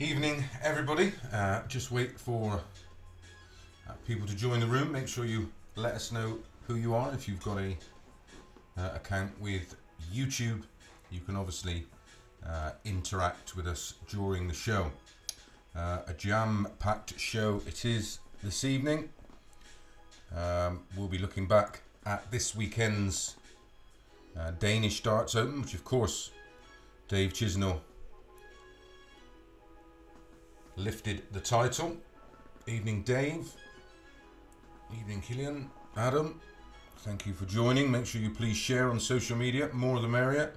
Evening, everybody. Just wait for people to join the room. Make sure you let us know who you are. If you've got a account with YouTube, you can obviously interact with us during the show. A jam-packed show it is this evening. We'll be looking back at this weekend's Danish Darts Open, which of course Dave Chisnall lifted the title. Evening Dave, evening Killian, Adam, thank you for joining. Make sure you please share on social media, more the merrier.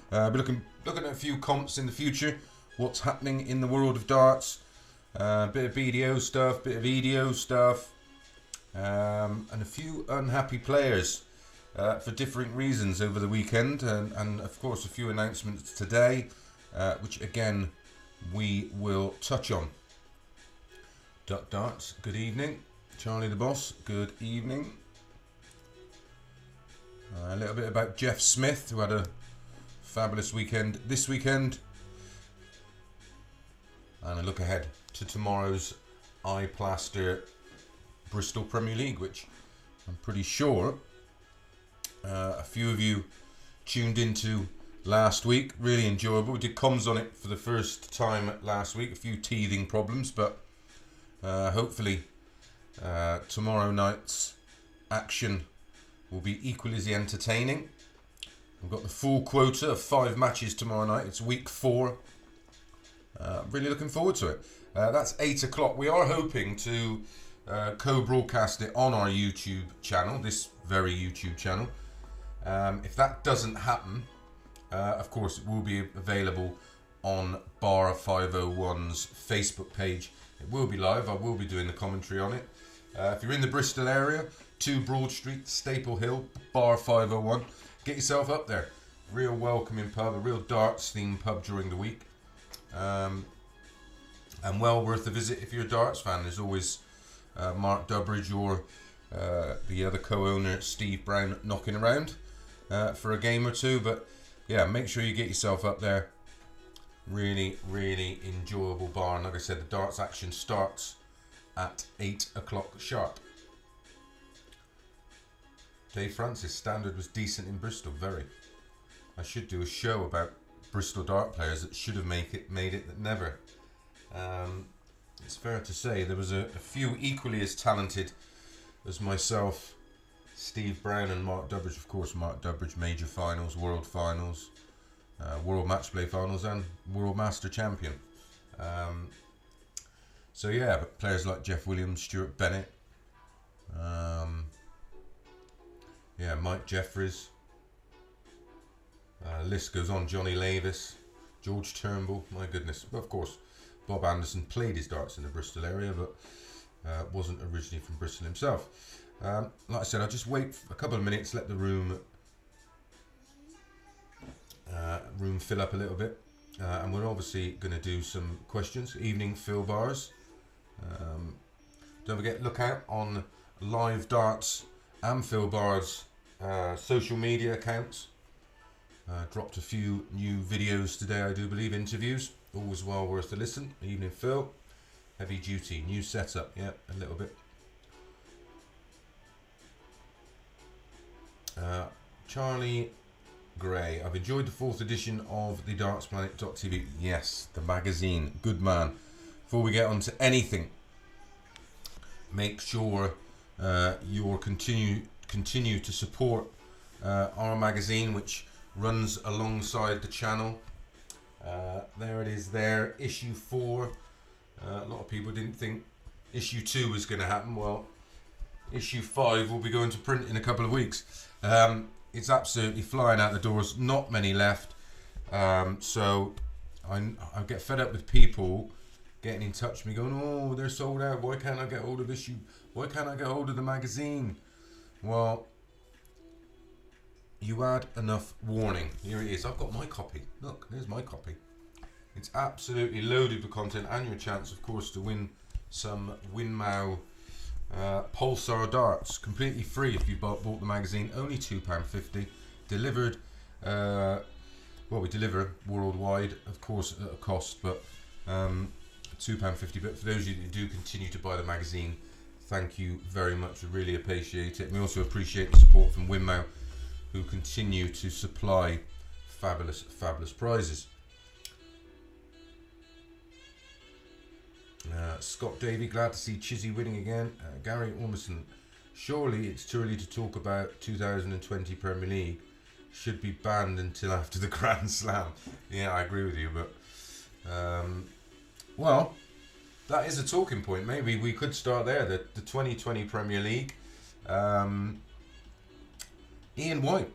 Be looking at a few comps in the future, what's happening in the world of darts, a bit of BDO stuff, bit of EDO stuff, and a few unhappy players for different reasons over the weekend, and of course a few announcements today, which again we will touch on. Duck Darts, good evening. Charlie the Boss, good evening. A little bit about Jeff Smith, who had a fabulous weekend this weekend, and a look ahead to tomorrow's Eye Plaster Bristol Premier League, which I'm pretty sure a few of you tuned into last week. Really enjoyable. We did comms on it for the first time last week. A few teething problems, but hopefully tomorrow night's action will be equally as entertaining. We've got the full quota of 5 matches tomorrow night. It's week 4. Really looking forward to it. That's 8 o'clock. We are hoping to co-broadcast it on our YouTube channel, this very YouTube channel. If that doesn't happen, of course, it will be available on Bar 501's Facebook page. It will be live. I will be doing the commentary on it. If you're in the Bristol area, 2 Broad Street, Staple Hill, Bar 501, get yourself up there. Real welcoming pub, a real darts themed pub during the week. And well worth a visit if you're a darts fan. There's always Mark Durbridge or the other co-owner, Steve Brown, knocking around for a game or two. But yeah, make sure you get yourself up there. Really, really enjoyable bar. And like I said, the darts action starts at 8 o'clock sharp. Dave Francis, standard was decent in Bristol, very. I should do a show about Bristol dart players that should have made it that never. It's fair to say there was a few equally as talented as myself, Steve Brown and Mark Durbridge. Of course, Mark Durbridge, major finals, world finals, world matchplay finals, and world master champion. So yeah, but players like Jeff Williams, Stuart Bennett, Mike Jeffries, list goes on, Johnny Lavis, George Turnbull, my goodness. Well, of course, Bob Anderson played his darts in the Bristol area, but wasn't originally from Bristol himself. Like I said, I'll just wait for a couple of minutes, let the room fill up a little bit, and we're obviously going to do some questions. Evening Phil Bars. Don't forget, look out on Live Darts and Phil Bars social media accounts. Dropped a few new videos today, I do believe, interviews. Always well worth a listen. Evening Phil. Heavy duty, new setup, yeah, a little bit. Charlie Gray, I've enjoyed the 4th edition of the dartsplanet.tv. Yes, the magazine, good man. Before we get on to anything, make sure you continue to support our magazine, which runs alongside the channel. There it is there, issue 4. A lot of people didn't think issue 2 was going to happen. Well, issue 5 will be going to print in a couple of weeks. It's absolutely flying out the doors, not many left. So I get fed up with people getting in touch with me going, oh, they're sold out, why can't I get hold of issue, why can't I get hold of the magazine? Well, you had enough warning. Here it is. I've got my copy. Look, there's my copy. It's absolutely loaded with content, and your chance, of course, to win some Winmau Pulsar darts, completely free if you bought the magazine. Only £2.50. Delivered. Well, we deliver worldwide, of course, at a cost, but £2.50. But for those of you that do continue to buy the magazine, thank you very much. I really appreciate it. And we also appreciate the support from Winmau, who continue to supply fabulous prizes. Scott Davey, glad to see Chizzy winning again. Gary Ormston, surely it's too early to talk about 2020 Premier League. Should be banned until after the Grand Slam. Yeah, I agree with you, but well, that is a talking point. Maybe we could start there. The 2020 Premier League. Ian White.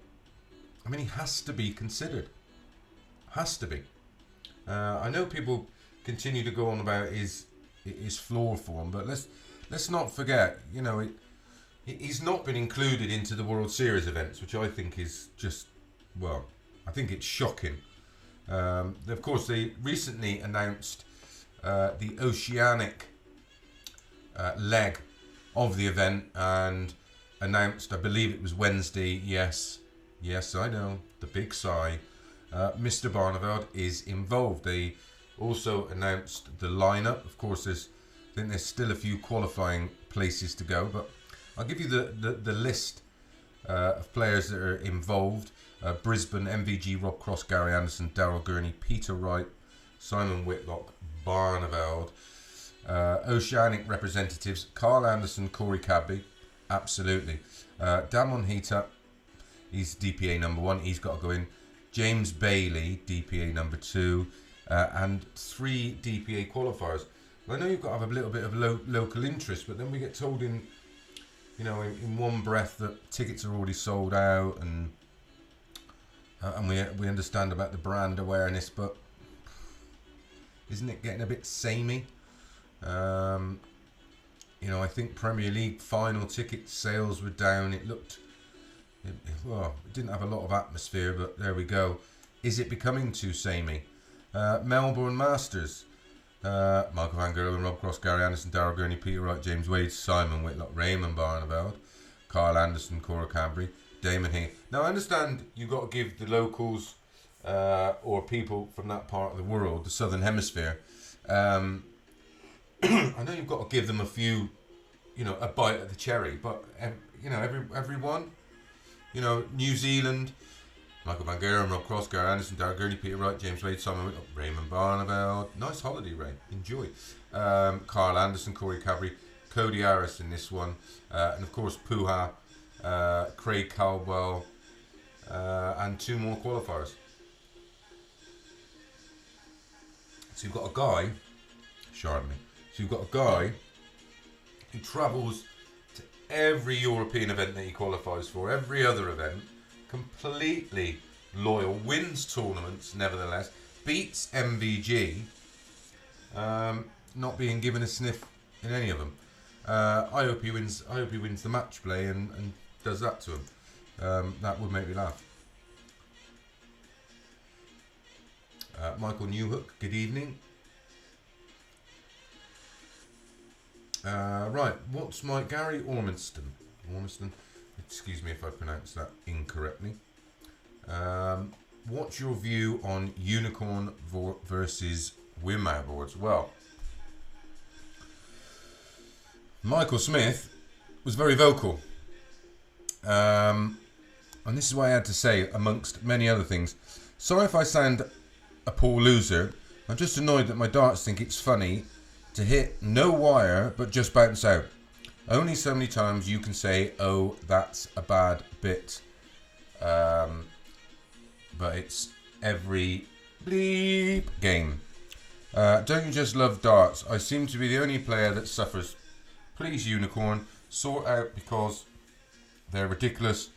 I mean, he has to be considered. Has to be. I know people continue to go on about his floor form, but let's not forget. You know, he's not been included into the World Series events, which I think is just, well, I think it's shocking. Of course, they recently announced the Oceanic leg of the event, and announced, I believe it was Wednesday, yes, I know, the big sigh, Mr. Barneveld is involved. They also announced the lineup. Of course, I think there's still a few qualifying places to go, but I'll give you the list of players that are involved. Brisbane, MVG, Rob Cross, Gary Anderson, Daryl Gurney, Peter Wright, Simon Whitlock, Barneveld. Oceanic representatives, Carl Anderson, Corey Cadby, absolutely. Damon Hita, he's DPA number 1, he's got to go in. James Bailey, DPA number 2, and 3 DPA qualifiers. Well, I know you've got to have a little bit of local interest, but then we get told in one breath that tickets are already sold out, and we understand about the brand awareness, but isn't it getting a bit samey? I think Premier League final ticket sales were down. It didn't have a lot of atmosphere, but there we go. Is it becoming too samey? Melbourne Masters. Michael Van Gerwen, Rob Cross, Gary Anderson, Daryl Gurney, Peter Wright, James Wade, Simon Whitlock, Raymond van Barneveld, Kyle Anderson, Cora Cadbury, Damon Hay. Now, I understand you've got to give the locals or people from that part of the world, the Southern Hemisphere, I know you've got to give them a few, a bite of the cherry, but, everyone, New Zealand, Michael Van Gerwen, Rob Cross, Gary Anderson, Daryl Gurney, Peter Wright, James Wade, Simon Whitlock, Raymond Barneveld. Nice holiday, Ray. Enjoy. Carl Anderson, Corey Cadbury, Cody Harris in this one, and of course Puha, Craig Caldwell, and 2 more qualifiers. So you've got a guy, who travels to every European event that he qualifies for, every other event, completely loyal, wins tournaments nevertheless, beats MVG, not being given a sniff in any of them. I hope he wins the match play and does that to him. That would make me laugh. Michael Newhook, good evening. Right, what's my Gary Ormiston, excuse me if I pronounced that incorrectly. What's your view on Unicorn versus Winmau boards? Well, Michael Smith was very vocal, and this is what I had to say amongst many other things. Sorry if I sound a poor loser. I'm just annoyed that my darts think it's funny to hit no wire but just bounce out. Only so many times you can say, oh, that's a bad bit. But it's every bleep game. Don't you just love darts? I seem to be the only player that suffers. Please, Unicorn, sort out because they're ridiculous.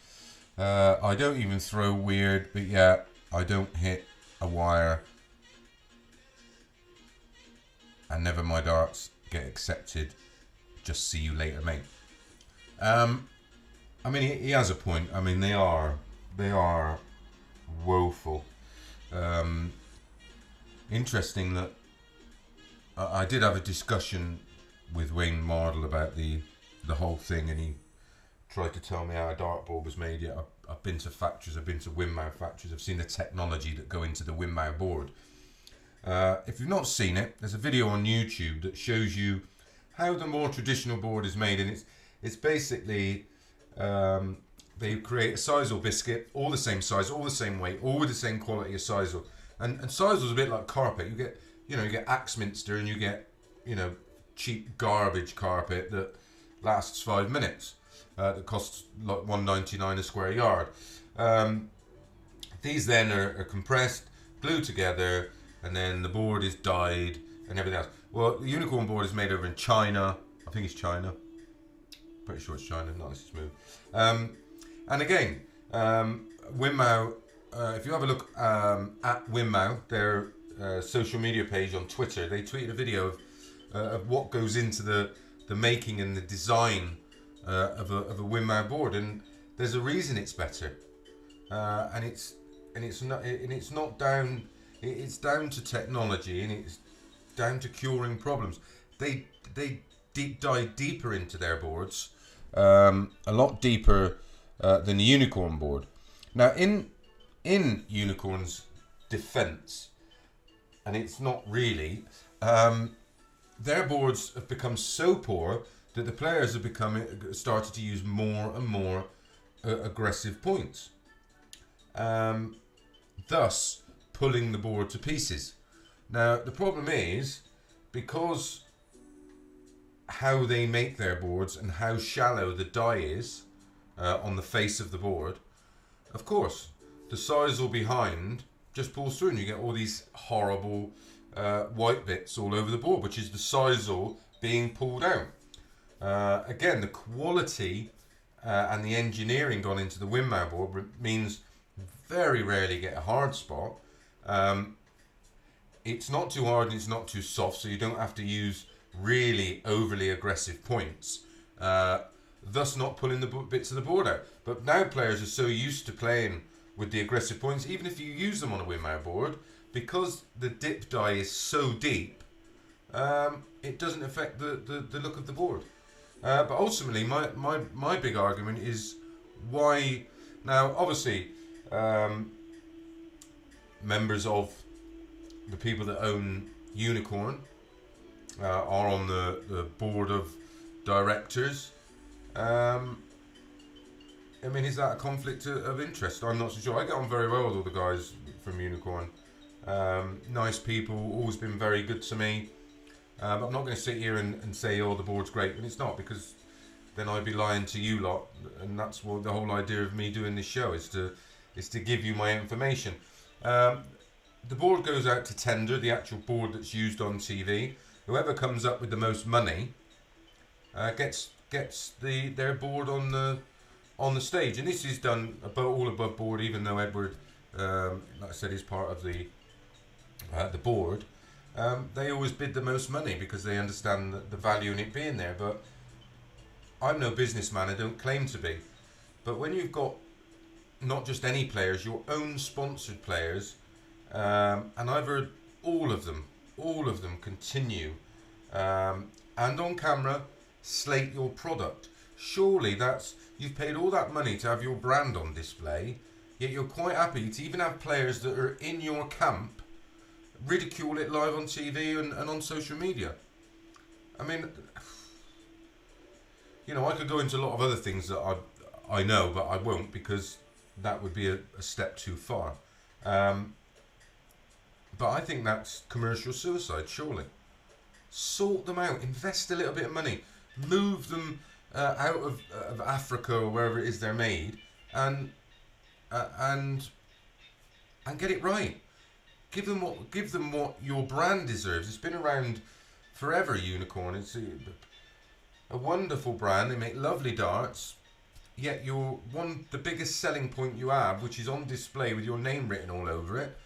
I don't even throw weird, but yeah, I don't hit a wire. And never my darts get accepted. Just see you later, mate. I mean, he has a point. I mean, they are woeful. Interesting that I did have a discussion with Wayne Mardle about the whole thing, and he tried to tell me how a dartboard was made. Yeah, I've been to factories, I've been to Winmau factories, I've seen the technology that go into the Winmau board. If you've not seen it, there's a video on YouTube that shows you how the more traditional board is made, and it's basically they create a sisal biscuit, all the same size, all the same weight, all with the same quality of sisal. And sisal's a bit like carpet. You get Axminster, and you get cheap garbage carpet that lasts 5 minutes. That costs like $1.99 a square yard. These then are compressed, glued together, and then the board is dyed and everything else. Well, the unicorn board is made over in China. I think it's China. Pretty sure it's China, not as smooth. And again, Winmau, if you have a look at Winmau, their social media page on Twitter, they tweeted a video of what goes into the making and the design of a Winmau board, and there's a reason it's better, and it's down to technology, and it's down to curing problems. They dive deeper into their boards, a lot deeper than the unicorn board. Now, in unicorn's defense, and it's not really, their boards have become so poor that the players have started to use more and more aggressive points, thus pulling the board to pieces. Now, the problem is, because how they make their boards and how shallow the die is on the face of the board, of course, the sisal behind just pulls through, and you get all these horrible white bits all over the board, which is the sisal being pulled out. Again, the quality and the engineering gone into the Winmau board means very rarely get a hard spot. It's not too hard and it's not too soft, so you don't have to use really overly aggressive points, thus not pulling the bits of the board out. But now players are so used to playing with the aggressive points, even if you use them on a Winmau board, because the dip die is so deep, it doesn't affect the look of the board. But ultimately, my big argument is why. Now, obviously, members of the people that own Unicorn are on the board of directors. I mean, is that a conflict of interest? I'm not so sure. I get on very well with all the guys from Unicorn. Nice people, always been very good to me. But I'm not going to sit here and say, oh, the board's great, and it's not, because then I'd be lying to you lot, and that's what the whole idea of me doing this show is to give you my information. The board goes out to tender, the actual board that's used on TV. Whoever comes up with the most money gets their board on the stage, and this is done all above board. Even though Edward, like I said, is part of the board, they always bid the most money because they understand the value in it being there. But I'm no businessman, I don't claim to be. But when you've got not just any players, your own sponsored players, and I've heard all of them continue, and on camera slate your product. Surely you've paid all that money to have your brand on display, yet you're quite happy to even have players that are in your camp ridicule it live on TV and on social media. I mean, I could go into a lot of other things that I know, but I won't, because that would be a step too far. But I think that's commercial suicide, surely. Sort them out, invest a little bit of money, move them out of Africa or wherever it is they're made, and get it right. Give them what your brand deserves. It's been around forever, Unicorn. It's a wonderful brand. They make lovely darts. Yet the biggest selling point you have, which is on display with your name written all over it,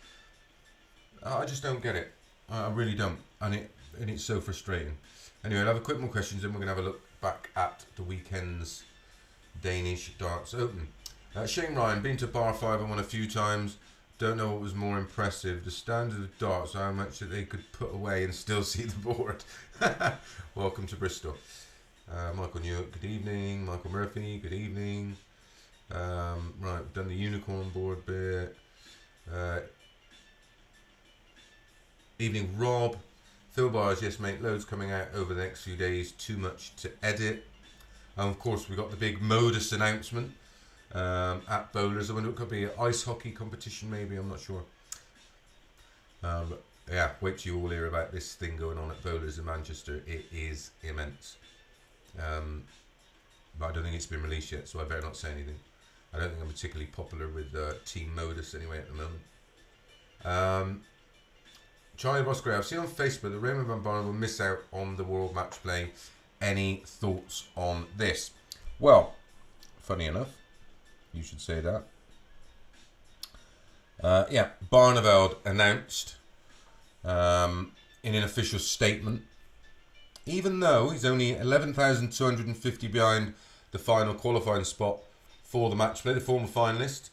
I just don't get it. I really don't, and it's so frustrating. Anyway, I'll have a quick more questions, and we're going to have a look back at the weekend's Danish Darts Open. Shane Ryan, been to bar 5 and won a few times. Don't know what was more impressive, the standard of darts, how much that they could put away and still see the board. Welcome to Bristol. Michael Newitt, good evening. Michael Murphy, good evening. Right, we've done the Unicorn board bit. Evening, Rob. Phil Bars, yes, mate. Loads coming out over the next few days. Too much to edit. And of course, we got the big modus announcement at Bowlers. I wonder, it could be an ice hockey competition, maybe. I'm not sure. But yeah, wait till you all hear about this thing going on at Bowlers in Manchester. It is immense. But I don't think it's been released yet, so I better not say anything. I don't think I'm particularly popular with Team Modus anyway at the moment. Charlie Bosgrave, I've seen on Facebook that Raymond van Barneveld will miss out on the World Matchplay. Any thoughts on this? Well, funny enough, you should say that. Yeah, Barneveld announced in an official statement, even though he's only 11,250 behind the final qualifying spot for the match play, the former finalist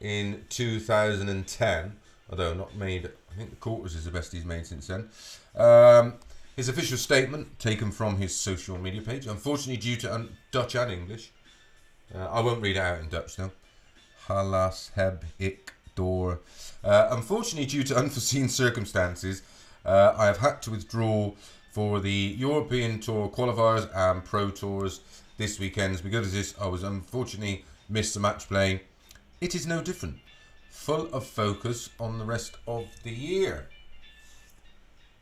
in 2010, although not made, I think the quarters is the best he's made since then. His official statement, taken from his social media page, unfortunately due to Dutch and English. I won't read it out in Dutch though. Halas heb ik door. Unfortunately, due to unforeseen circumstances, I have had to withdraw for the European Tour qualifiers and Pro Tours this weekend. Because of this, I was unfortunately missed the match play. It is no different. Full of focus on the rest of the year.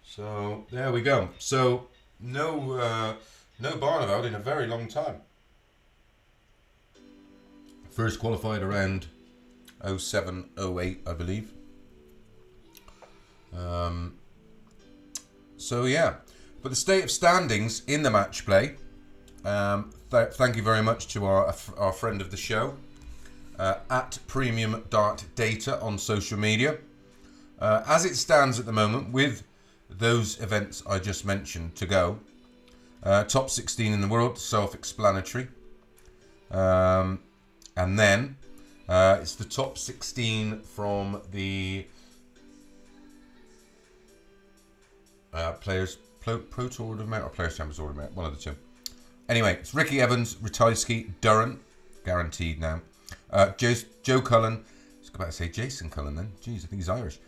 So there we go. So no Barneveld in a very long time. First qualified around 07, 08, I believe. So yeah, but the state of standings in the match play. Thank you very much to our friend of the show, at Premium Dart Data on social media. As it stands at the moment, with those events I just mentioned to go, top 16 in the world, self-explanatory. And then it's the top 16 from the Pro Tour Ornament or Players Champions Ornament, one of the two. Anyway, it's Ricky Evans, Ratajski, Durrant, guaranteed now. Joe Cullen, I was about to say Jason Cullen then. Jeez, I think he's Irish.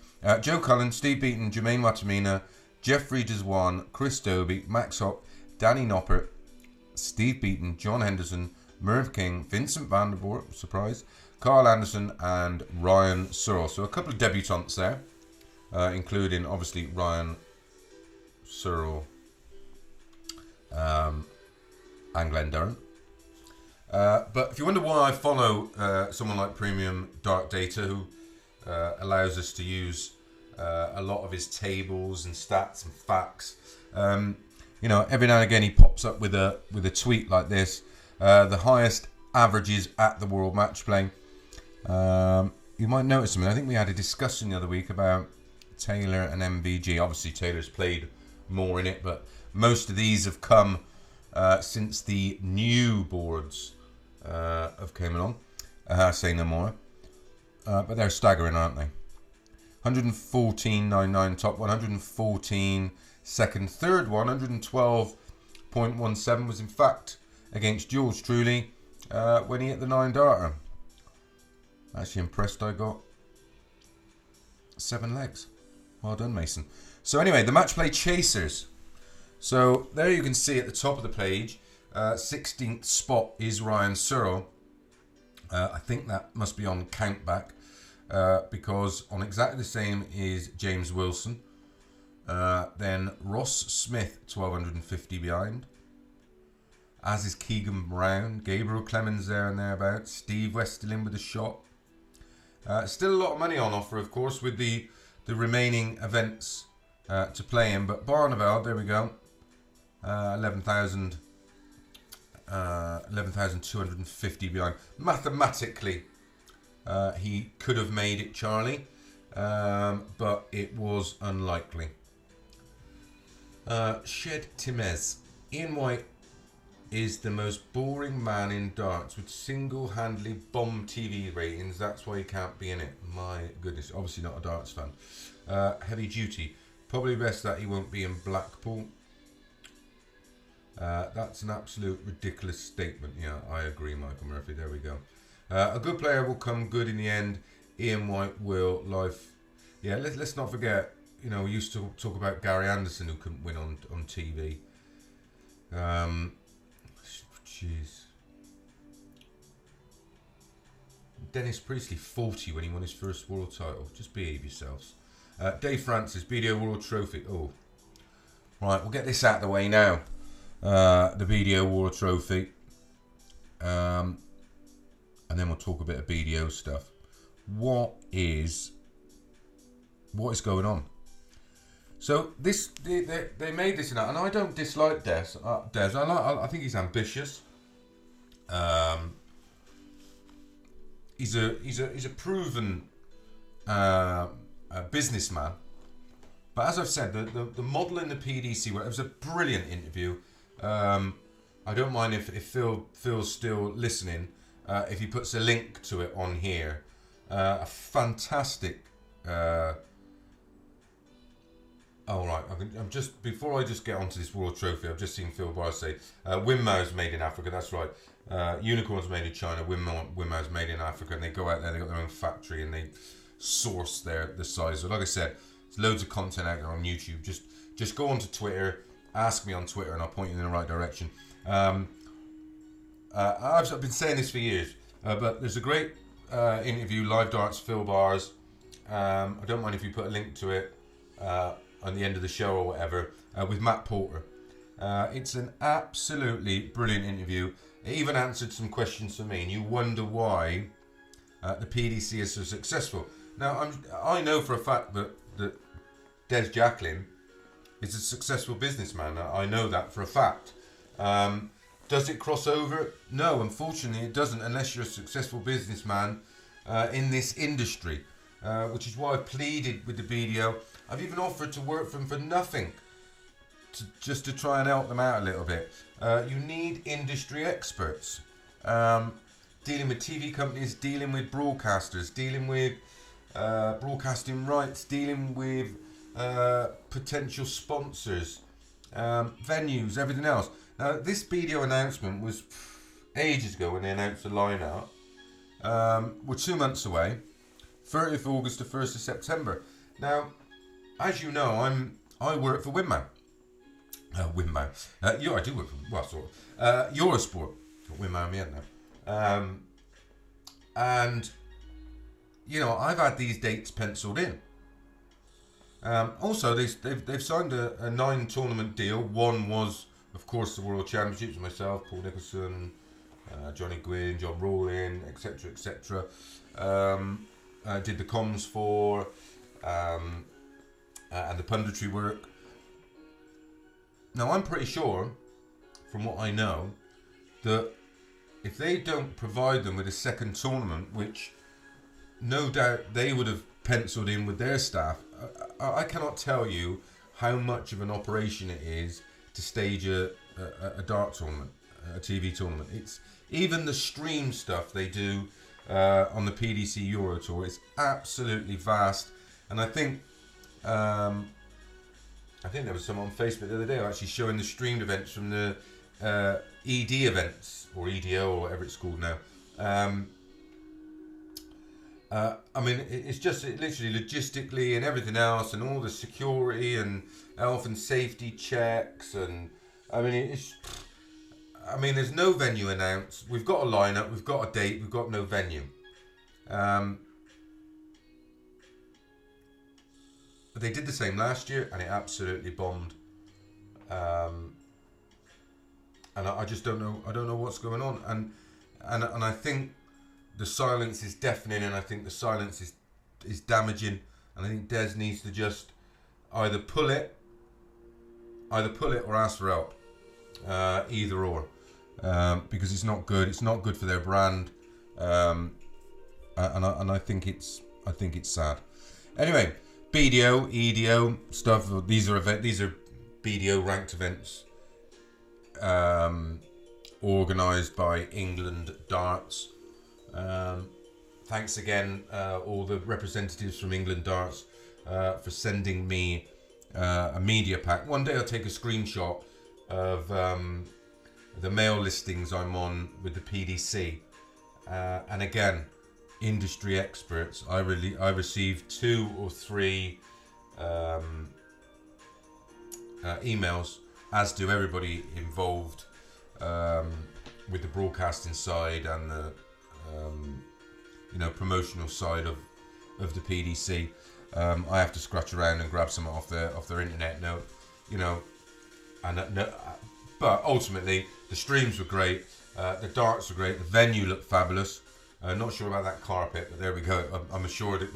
Joe Cullen, Steve Beaton, Jermaine Watamina, Jeffrey Deswan, Chris Dobie, Max Hopp, Danny Noppert, Steve Beaton, John Henderson, Merv King, Vincent van der Voort, surprise, Carl Anderson, and Ryan Searle. So a couple of debutantes there, including obviously Ryan Searle and Glenn Durrant. But if you wonder why I follow someone like Premium Dart Data, who allows us to use a lot of his tables and stats and facts, you know, every now and again he pops up with a tweet like this: the highest averages at the World Match Play. You might notice something. I think we had a discussion the other week about Taylor and MVG. Obviously, Taylor's played more in it, but most of these have come since the new boards have came along. Say no more. But they're staggering, aren't they? 114.99 top one, 114 second, third one, 112.17 was in fact against Jules Truly when he hit the 9 darter. Actually impressed I got 7 legs. Well done, Mason. So anyway, the match play chasers. So there you can see at the top of the page, 16th spot is Ryan Searle. I think that must be on countback, because on exactly the same is James Wilson. Then Ross Smith, 1250 behind. As is Keegan Brown, Gabriel Clemens there and thereabouts, Steve Westerlin with a shot. Still a lot of money on offer, of course, with the remaining events to play in. But Barneveld, there we go, 11,250 behind. Mathematically, he could have made it, Charlie, but it was unlikely. Shed Timez, Ian White is the most boring man in darts with single-handedly bomb TV ratings. That's why he can't be in it. My goodness, obviously not a darts fan. Heavy duty, probably best that he won't be in Blackpool. That's an absolute ridiculous statement. Yeah, I agree, Michael Murphy. There we go. A good player will come good in the end. Ian White will life. Yeah, let's not forget you know, we used to talk about Gary Anderson who couldn't win on TV. Jeez. Dennis Priestley, 40 when he won his first world title. Just behave yourselves. Dave Francis, BDO World Trophy. Oh, right. We'll get this out of the way now. The BDO World Trophy, and then we'll talk a bit of BDO stuff. What is going on? So this they made this and I don't dislike Des. I think he's ambitious. He's a proven businessman. But as I've said, the model in the PDC, it was a brilliant interview. I don't mind if Phil's still listening. If he puts a link to it on here, a fantastic. Oh right, I'm just before I just get onto this World Trophy, I've just seen Phil Barr say Winmau's made in Africa. That's right. Unicorn's made in China. Winmau's made in Africa, and they go out there. They got their own factory, and they source the size. So like I said, there's loads of content out there on YouTube. Just go onto Twitter, ask me on Twitter, and I'll point you in the right direction. I've been saying this for years, but there's a great interview, Live Darts, Phil Barrs. I don't mind if you put a link to it on the end of the show or whatever, with Matt Porter. It's an absolutely brilliant interview. It even answered some questions for me, and you wonder why the PDC is so successful. Now, I know for a fact that Des Jacklin is a successful businessman. I know that for a fact. Does it cross over? No, unfortunately it doesn't, unless you're a successful businessman in this industry, which is why I pleaded with the BDO. I've even offered to work for them for nothing, just to try and help them out a little bit. You need industry experts, dealing with TV companies, dealing with broadcasters, dealing with broadcasting rights, dealing with potential sponsors, venues, everything else. Now, this BDO announcement was ages ago when they announced the lineup. We're 2 months away, 30th of August to 1st of September. Now, as you know, I work for Winmau. Winmau. I do work for, well, sort of. Eurosport. Winmau me now. And, you know, I've had these dates penciled in. Also, they've signed a 9-tournament deal. One was, of course, the World Championships. Myself, Paul Nicholson, Johnny Gwynn, John Rowling, etc., etc. Did the comms for, and the punditry work. Now, I'm pretty sure, from what I know, that if they don't provide them with a second tournament, which no doubt they would have penciled in with their staff, I cannot tell you how much of an operation it is to stage a dart tournament, a TV tournament. It's even the stream stuff they do on the PDC Euro Tour is absolutely vast, and I think there was someone on Facebook the other day actually showing the streamed events from the ED events, or EDO, or whatever it's called now. I mean, it's just literally logistically and everything else, and all the security and health and safety checks, and I mean, there's no venue announced. We've got a lineup, we've got a date, we've got no venue. They did the same last year, and it absolutely bombed. And I just don't know. I don't know what's going on, and I think the silence is deafening, and I think the silence is damaging, and I think Des needs to just either pull it or ask for help, either or, because it's not good. It's not good for their brand, and I think it's sad. Anyway, BDO, EDO stuff. These are BDO ranked events, organised by England Darts. Thanks again, all the representatives from England Darts, for sending me a media pack. One day I'll take a screenshot of the mail listings I'm on with the PDC, and again, industry experts. I received 2 or 3 emails, as do everybody involved with the broadcasting side and the promotional side of the PDC. I have to scratch around and grab some off their internet note, but ultimately the streams were great, the darts were great, the venue looked fabulous. Not sure about that carpet, but there we go. I'm assured it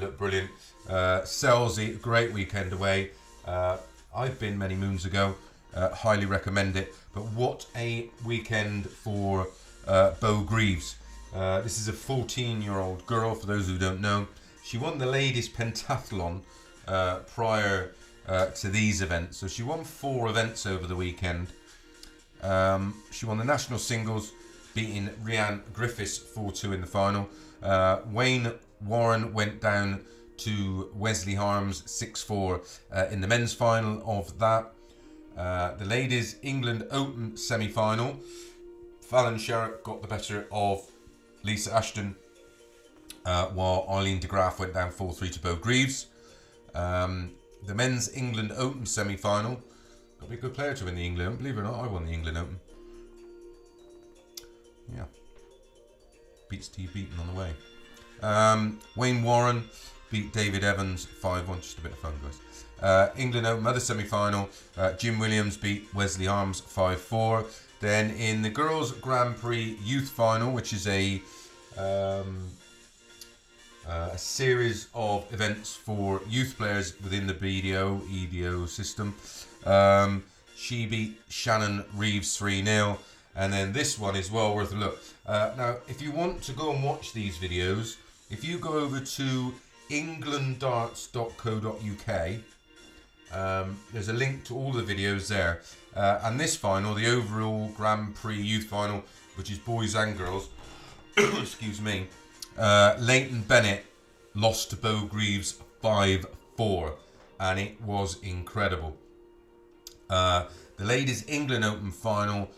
looked brilliant. Selsey, great weekend away. I've been many moons ago. Highly recommend it. But what a weekend for Bo Greaves. This is a 14-year-old girl, for those who don't know. She won the ladies pentathlon prior to these events. So she won 4 events over the weekend. She won the national singles, beating Rhian Griffiths 4-2 in the final. Wayne Warren went down to Wesley Harms 6-4 in the men's final of that. The ladies England Open semi-final. Fallon Sherritt got the better of Lisa Ashton, while Eileen de Graaf went down 4-3 to Bo Greaves. The men's England Open semi-final. Got to be a good player to win the England Open. Believe it or not, I won the England Open. Yeah. Beat Steve Beaton on the way. Wayne Warren beat David Evans 5-1. Just a bit of fun, guys. England Open, other semi-final. Jim Williams beat Wesley Arms 5-4. Then in the girls' Grand Prix youth final, which is a series of events for youth players within the BDO, EDO system. She beat Shannon Reeves 3-0. And then this one is well worth a look. Now, if you want to go and watch these videos, if you go over to englanddarts.co.uk, there's a link to all the videos there. And this final, the overall Grand Prix youth final, which is boys and girls, excuse me, Leighton Bennett lost to Bo Greaves 5-4, and it was incredible. The ladies England Open final,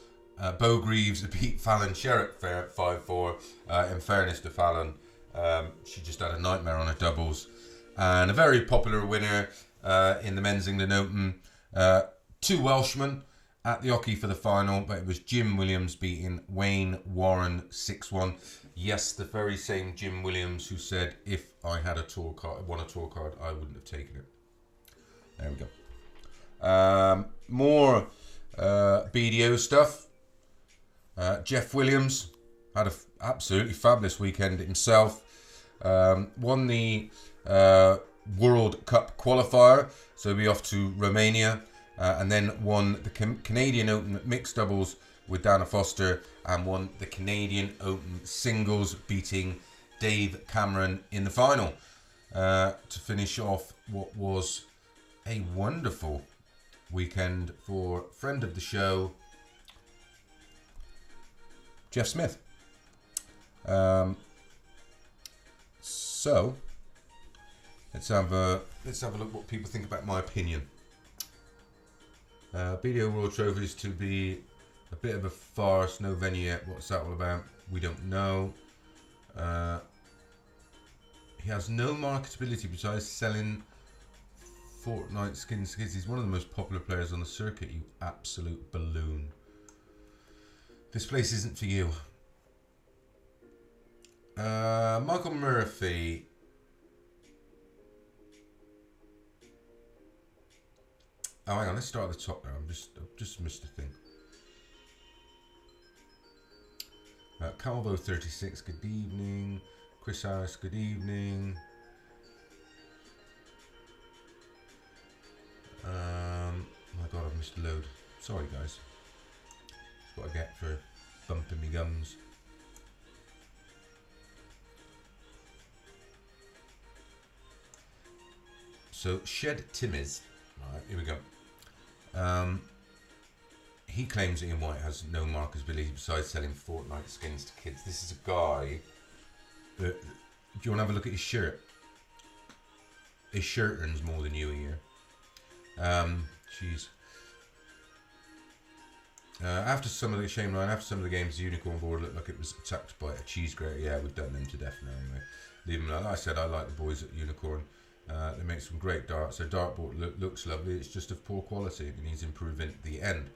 Bo Greaves beat Fallon Sherritt 5-4. In fairness to Fallon, she just had a nightmare on her doubles. And a very popular winner in the men's England Open. 2 Welshmen at the hockey for the final, but it was Jim Williams beating Wayne Warren 6-1. Yes, the very same Jim Williams who said, if I had won a tour card, I wouldn't have taken it. There we go. More BDO stuff. Jeff Williams had an absolutely fabulous weekend himself. Won the World Cup qualifier, so he'll be off to Romania, and then won the Canadian Open mixed doubles with Dana Foster, and won the Canadian Open singles, beating Dave Cameron in the final, to finish off what was a wonderful weekend for friend of the show, Jeff Smith. So let's have a look what people think about my opinion. BDO World Trophy is to be a bit of a farce. No venue yet. What's that all about? We don't know. He has no marketability besides selling Fortnite skins. He's one of the most popular players on the circuit, you absolute balloon. This place isn't for you. Michael Murphy. Oh, hang on. Let's start at the top now. I've just missed a thing. Calvo 36. Good evening. Chris Harris. Good evening. My God, I've missed a load. Sorry, guys. That's what I get for bumping me gums. So, Shed Timiz. Alright, here we go. He claims that Ian White has no marketability besides selling Fortnite skins to kids. This is a guy that... Do you want to have a look at his shirt? His shirt earns more than you a year. Jeez. After some of the games, the Unicorn board looked like it was attacked by a cheese grater. Yeah, we've done them to death now anyway. Leave them alone. Like I said, I like the boys at Unicorn. They make some great darts. Their dartboard looks lovely. It's just of poor quality. It needs improving at the end.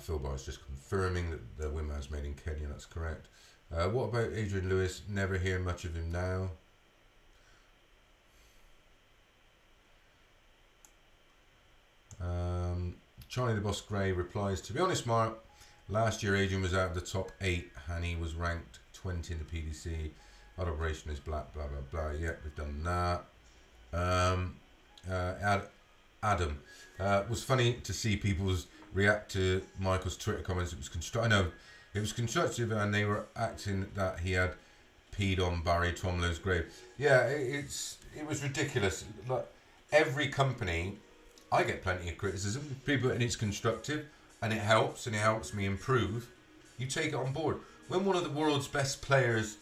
Phil Bar's just confirming that the Winmau is made in Kenya. That's correct. What about Adrian Lewis? Never hear much of him now. Charlie the Boss Gray replies, to be honest, Mark, last year Adrian was out of the top 8 and he was ranked 20 in the PDC. Our operation is black, blah, blah, blah. Yeah, we've done that. Adam. Was funny to see people's react to Michael's Twitter comments. It was I know it was constructive, and they were acting that he had peed on Barry Tromlow's grave. Yeah, it was ridiculous. Like every company, I get plenty of criticism, people, and it's constructive, and it helps me improve. You take it on board. When one of the world's best players,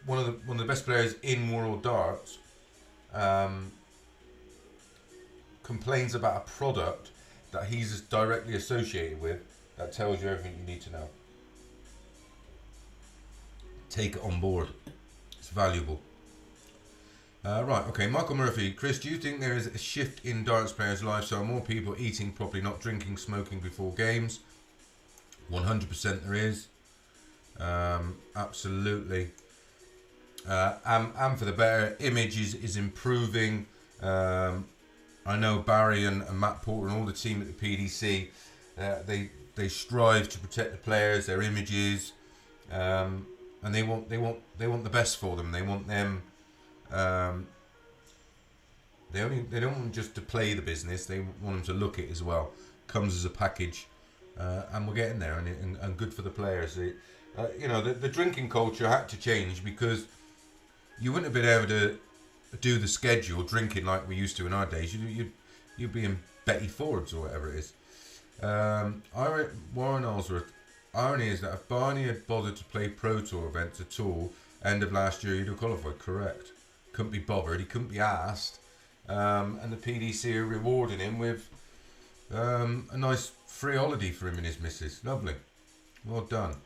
one of the best players in world darts, complains about a product that he's directly associated with, that tells you everything you need to know. Take it on board. It's valuable. Right, okay, Michael Murphy. Chris, do you think there is a shift in darts players' lifestyle? More people eating properly, not drinking, smoking before games? 100% there is. Absolutely. And for the better, image is improving. I know Barry and Matt Porter and all the team at the PDC, they strive to protect the players, their images, and they want the best for them. They want them. They don't want them just to play the business. They want them to look it as well. Comes as a package, and we're getting there, and good for the players. The drinking culture had to change because you wouldn't have been able to do the schedule drinking like we used to in our days. You'd be in Betty Ford's or whatever it is. Warren Ellsworth. Irony is that if Barney had bothered to play Pro Tour events at all, end of last year he'd have qualified. Correct. Couldn't be bothered. He couldn't be asked. And the PDC are rewarding him with a nice free holiday for him and his missus. Lovely. Well done.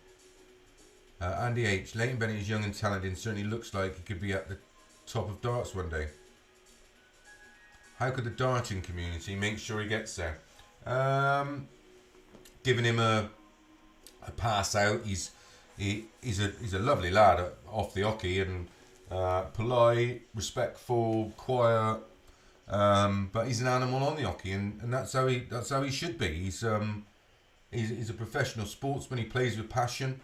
Andy H. Leighton Bennett is young and talented and certainly looks like he could be at the top of darts one day. How could the darting community make sure he gets there? Giving him a pass out. He's a lovely lad off the hockey and polite, respectful, quiet. But he's an animal on the hockey, and that's how he should be. He's a professional sportsman. He plays with passion.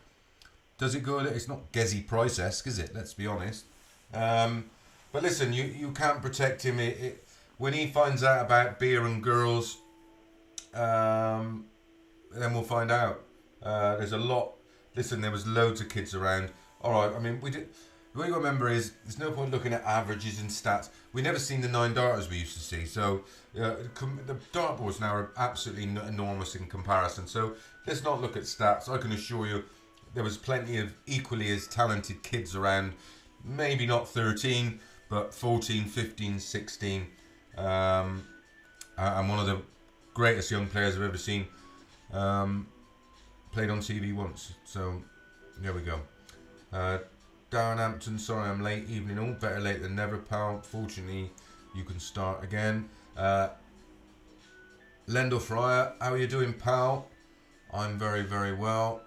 Does it go? It's not Gezi Price-esque, is it? Let's be honest. But listen, you can't protect him. When he finds out about beer and girls, then we'll find out. There's a lot. Listen, there was loads of kids around. All right, I mean, we did. What you got to remember is there's no point looking at averages and stats. We never seen the 9 darters we used to see. So the dartboards now are absolutely enormous in comparison. So let's not look at stats. I can assure you, there was plenty of equally as talented kids around. Maybe not 13, but 14, 15, 16. And one of the greatest young players I've ever seen. Played on TV once. So there we go. Darren Hampton, sorry I'm late. Evening all. Better late than never, pal. Fortunately, you can start again. Lendl Fryer, how are you doing, pal? I'm very, very well.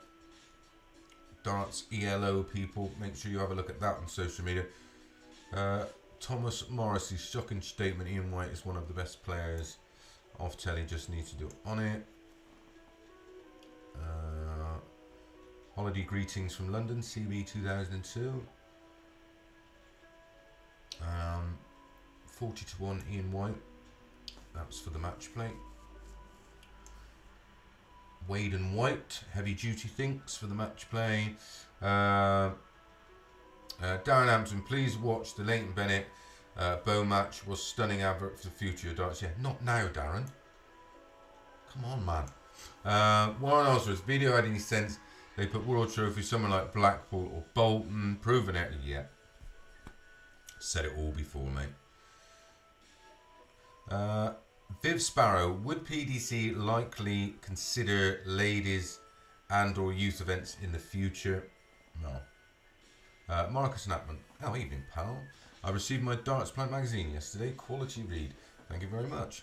Darts ELO people, make sure you have a look at that on social media. Thomas Morrissey's shocking statement, Ian White is one of the best players off telly, just need to do it on it. Holiday greetings from London, CB 2002. 40-1 Ian White, that's for the match play. Wade and White, heavy duty thinks for the match play. Darren Hampton, please watch the Leighton Bennett bow match. Was stunning advert for the future of darts. Yeah, not now, Darren. Come on, man. Warren Ellsworth, BDO had any sense they put World Trophy somewhere like Blackpool or Bolton? Proven it yet. Said it all before, mate. Viv Sparrow, would PDC likely consider ladies and or youth events in the future? No. Marcus Knappman. Oh, evening, pal. I received my Darts Plant magazine yesterday. Quality read. Thank you very much.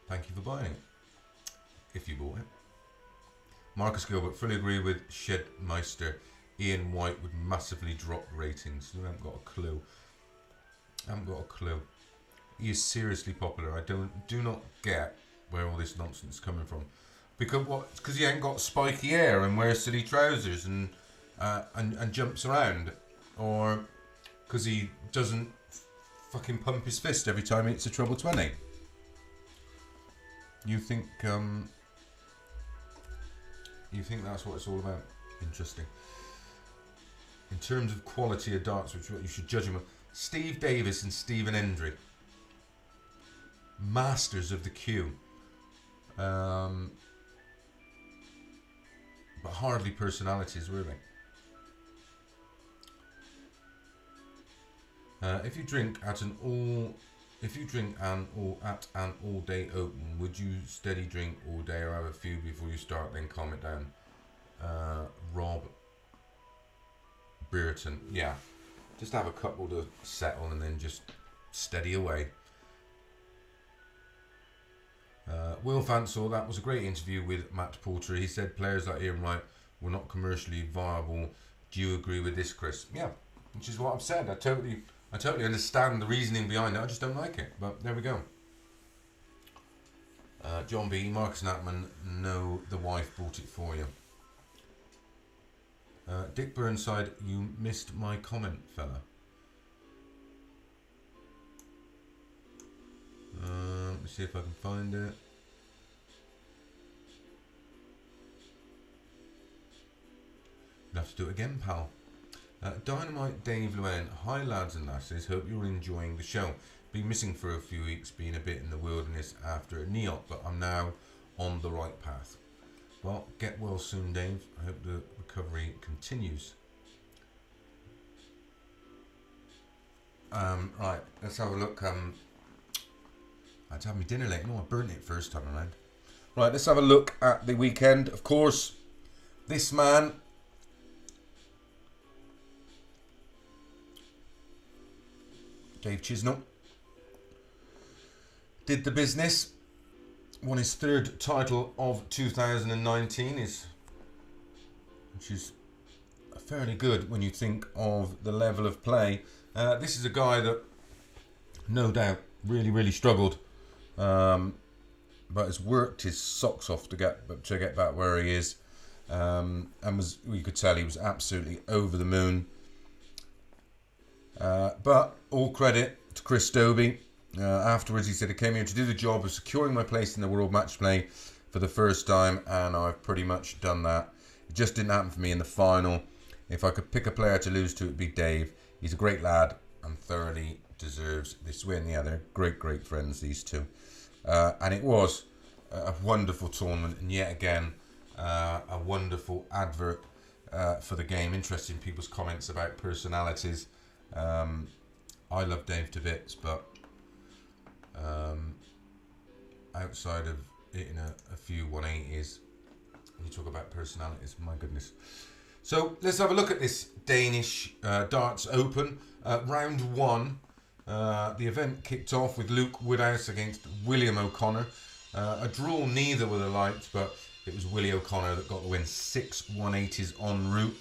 Thank you for buying it. If you bought it. Marcus Gilbert, fully agree with Shedmeister. Ian White would massively drop ratings. You haven't got a clue. He is seriously popular. I do not get where all this nonsense is coming from. Because he ain't got spiky hair and wears silly trousers and jumps around, or because he doesn't fucking pump his fist every time it's a treble 20. You think that's what it's all about? Interesting. In terms of quality of darts, which what you should judge him on, Steve Davis and Stephen Hendry, masters of the cue, but hardly personalities, were they? If you drink at an all-day open, would you steady drink all day or have a few before you start, then calm it down? Rob Brereton, yeah, just have a couple to settle and then just steady away. Will Fansel, that was a great interview with Matt Porter. He said players like Ian Wright were not commercially viable. Do you agree with this, Chris? Yeah, which is what I've said. I totally understand the reasoning behind it. I just don't like it. But there we go. John B. Marcus Knappman, no, the wife bought it for you. Dick Burnside, you missed my comment, fella. Let me see if I can find it. You'll have to do it again, pal. Dynamite Dave Llewellyn. Hi lads and lasses, hope you're enjoying the show. Been missing for a few weeks, being a bit in the wilderness after a knee op, but I'm now on the right path. Well, get well soon, Dave. I hope the recovery continues. Right, let's have a look. I had to have my dinner late. No, I burnt it first time around. Right, let's have a look at the weekend. Of course, this man, Dave Chisnall, did the business. Won his third title of 2019, which is fairly good when you think of the level of play. This is a guy that, no doubt, really struggled, but has worked his socks off to get back where he is, and you could tell he was absolutely over the moon. But all credit to Chris Dobie. Afterwards he said, I came here to do the job of securing my place in the World Matchplay for the first time, and I've pretty much done that. It just didn't happen for me in the final. If I could pick a player to lose to, it'd be Dave. He's a great lad and thoroughly deserves this win. Yeah, they're great friends, these two. And it was a wonderful tournament, and yet again a wonderful advert for the game. Interesting people's comments about personalities. I love Dave to bits, but outside of hitting a few 180s, when you talk about personalities, my goodness. So let's have a look at this Danish Darts Open. Round one, the event kicked off with Luke Woodhouse against William O'Connor. A draw neither were the liked, but it was Willie O'Connor that got the win. 6 180s en route,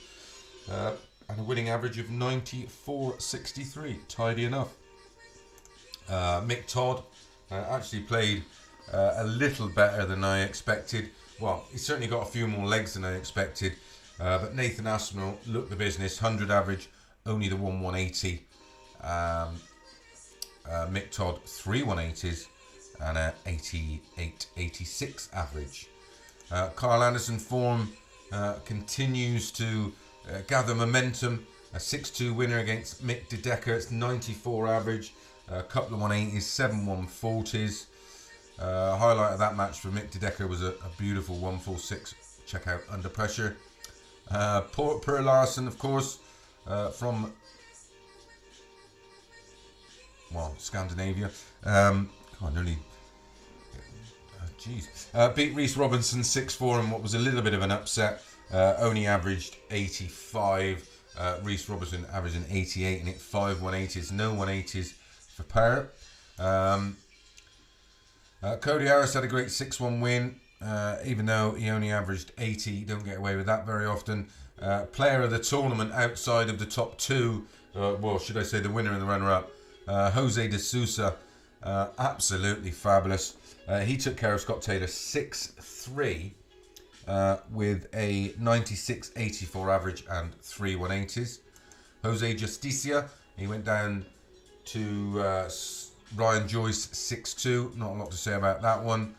and a winning average of 94.63. Tidy enough. Mick Todd actually played a little better than I expected. Well, he certainly got a few more legs than I expected. But Nathan Aspinall looked the business. 100 average, only the 180. Mick Todd 3 180s and a 88-86 average. Kyle Anderson form continues to gather momentum. A 6-2 winner against Mick De Decker. It's 94 average. A couple of 180s, 7 140s. Highlight of that match for Mick De Decker was a beautiful 146 check out under pressure. Per Larsen, of course, from Scandinavia. God, nearly Jeez. Beat Reece Robinson 6-4 in what was a little bit of an upset. Only averaged 85. Reece Robinson averaging 88 and hit 5 180s. No 180s for Parrott. Cody Harris had a great 6-1 win. Even though he only averaged 80, you don't get away with that very often. Player of the tournament outside of the top two, well, should I say the winner and the runner-up, Jose de Sousa, absolutely fabulous. He took care of Scott Taylor 6-3 with a 96.84 average and 3 180s. Jose Justicia, he went down to Ryan Joyce 6-2. Not a lot to say about that one.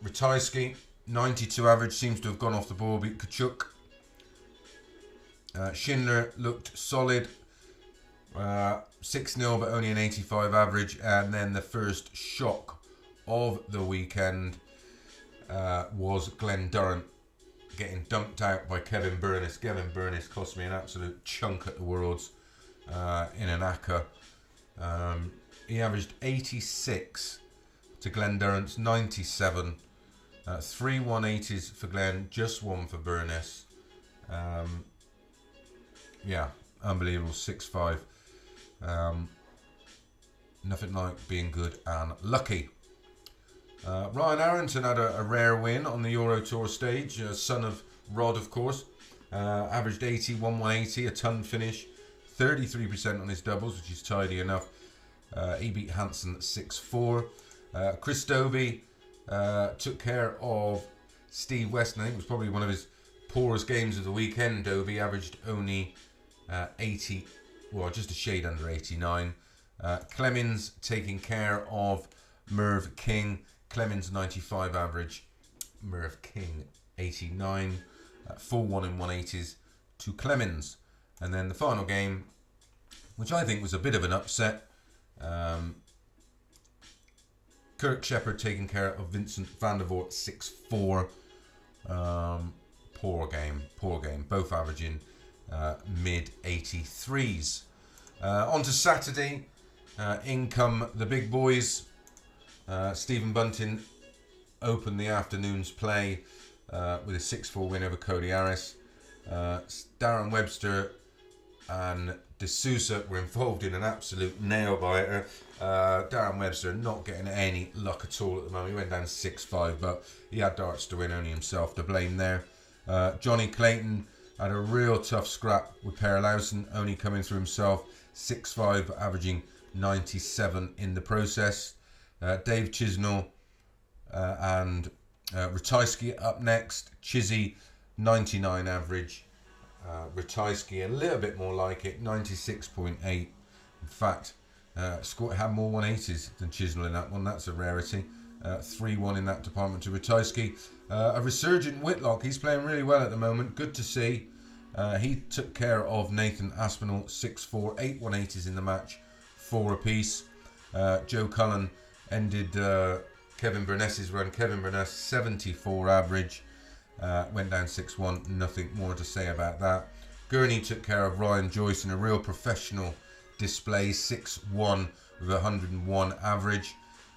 Ratajski, 92 average, seems to have gone off the ball, beat Kachuk. Schindler looked solid, 6-0 but only an 85 average. And then the first shock of the weekend was Glenn Durrant getting dumped out by Kevin Burness. Kevin Burness cost me an absolute chunk at the Worlds in an ACCA. He averaged 86 to Glenn Durrant's 97. 3 180s for Glenn, just 1 for Burness. Yeah, unbelievable. 6-5. Nothing like being good and lucky. Ryan Arrington had a rare win on the Euro Tour stage. Son of Rod, of course. Averaged 80, 180, a ton finish. 33% on his doubles, which is tidy enough. He beat Hansen 6-4. Chris Dobie took care of Steve Weston. I think it was probably one of his poorest games of the weekend. Dobie averaged only 80, well, just a shade under 89. Clemens taking care of Merv King. Clemens 95 average, Merv King 89. 4-1 in 180s to Clemens. And then the final game, which I think was a bit of an upset. Kirk Shepherd taking care of Vincent van der Voort 6-4. Poor game. Both averaging mid 83s. On to Saturday. In come the big boys. Stephen Bunting opened the afternoon's play with a 6-4 win over Cody Harris. Darren Webster and De Sousa were involved in an absolute nail-biter. Darren Webster not getting any luck at all at the moment. He went down 6-5, but he had darts to win, only himself to blame there. Johnny Clayton had a real tough scrap with Per Lawson, only coming through himself. 6-5, averaging 97 in the process. Dave Chisnall and Ratajski up next. Chizzy, 99 average. Ratajski a little bit more like it, 96.8. In fact, Scott had more 180s than Chisnall in that one. That's a rarity. 3-1 in that department to Ratajski. A resurgent Whitlock. He's playing really well at the moment. Good to see. He took care of Nathan Aspinall 6-4, 8 180s in the match, 4 apiece. Joe Cullen ended Kevin Burness's run. Kevin Burness 74 average. Went down 6-1. Nothing more to say about that. Gurney took care of Ryan Joyce in a real professional display. 6-1 with 101 average.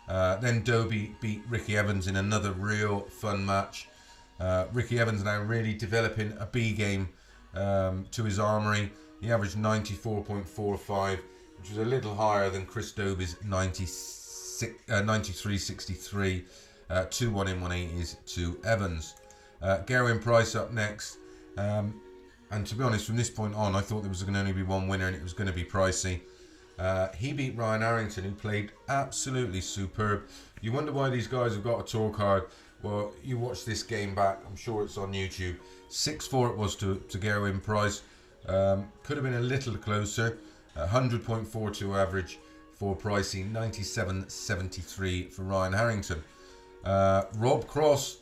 Then Dobie beat Ricky Evans in another real fun match. Ricky Evans now really developing a B game to his armoury. He averaged 94.45, which was a little higher than Chris Dobie's 93.63. 2-1 in 180s to Evans. Gerwin Price up next. And to be honest, from this point on, I thought there was going to only be one winner, and it was going to be Pricey. He beat Ryan Arrington, who played absolutely superb. You wonder why these guys have got a tour card. Well, you watch this game back. I'm sure it's on YouTube. 6-4 it was to Gerwin Price. Could have been a little closer. 100.42 average for Pricey. 97.73 for Ryan Harrington. Rob Cross,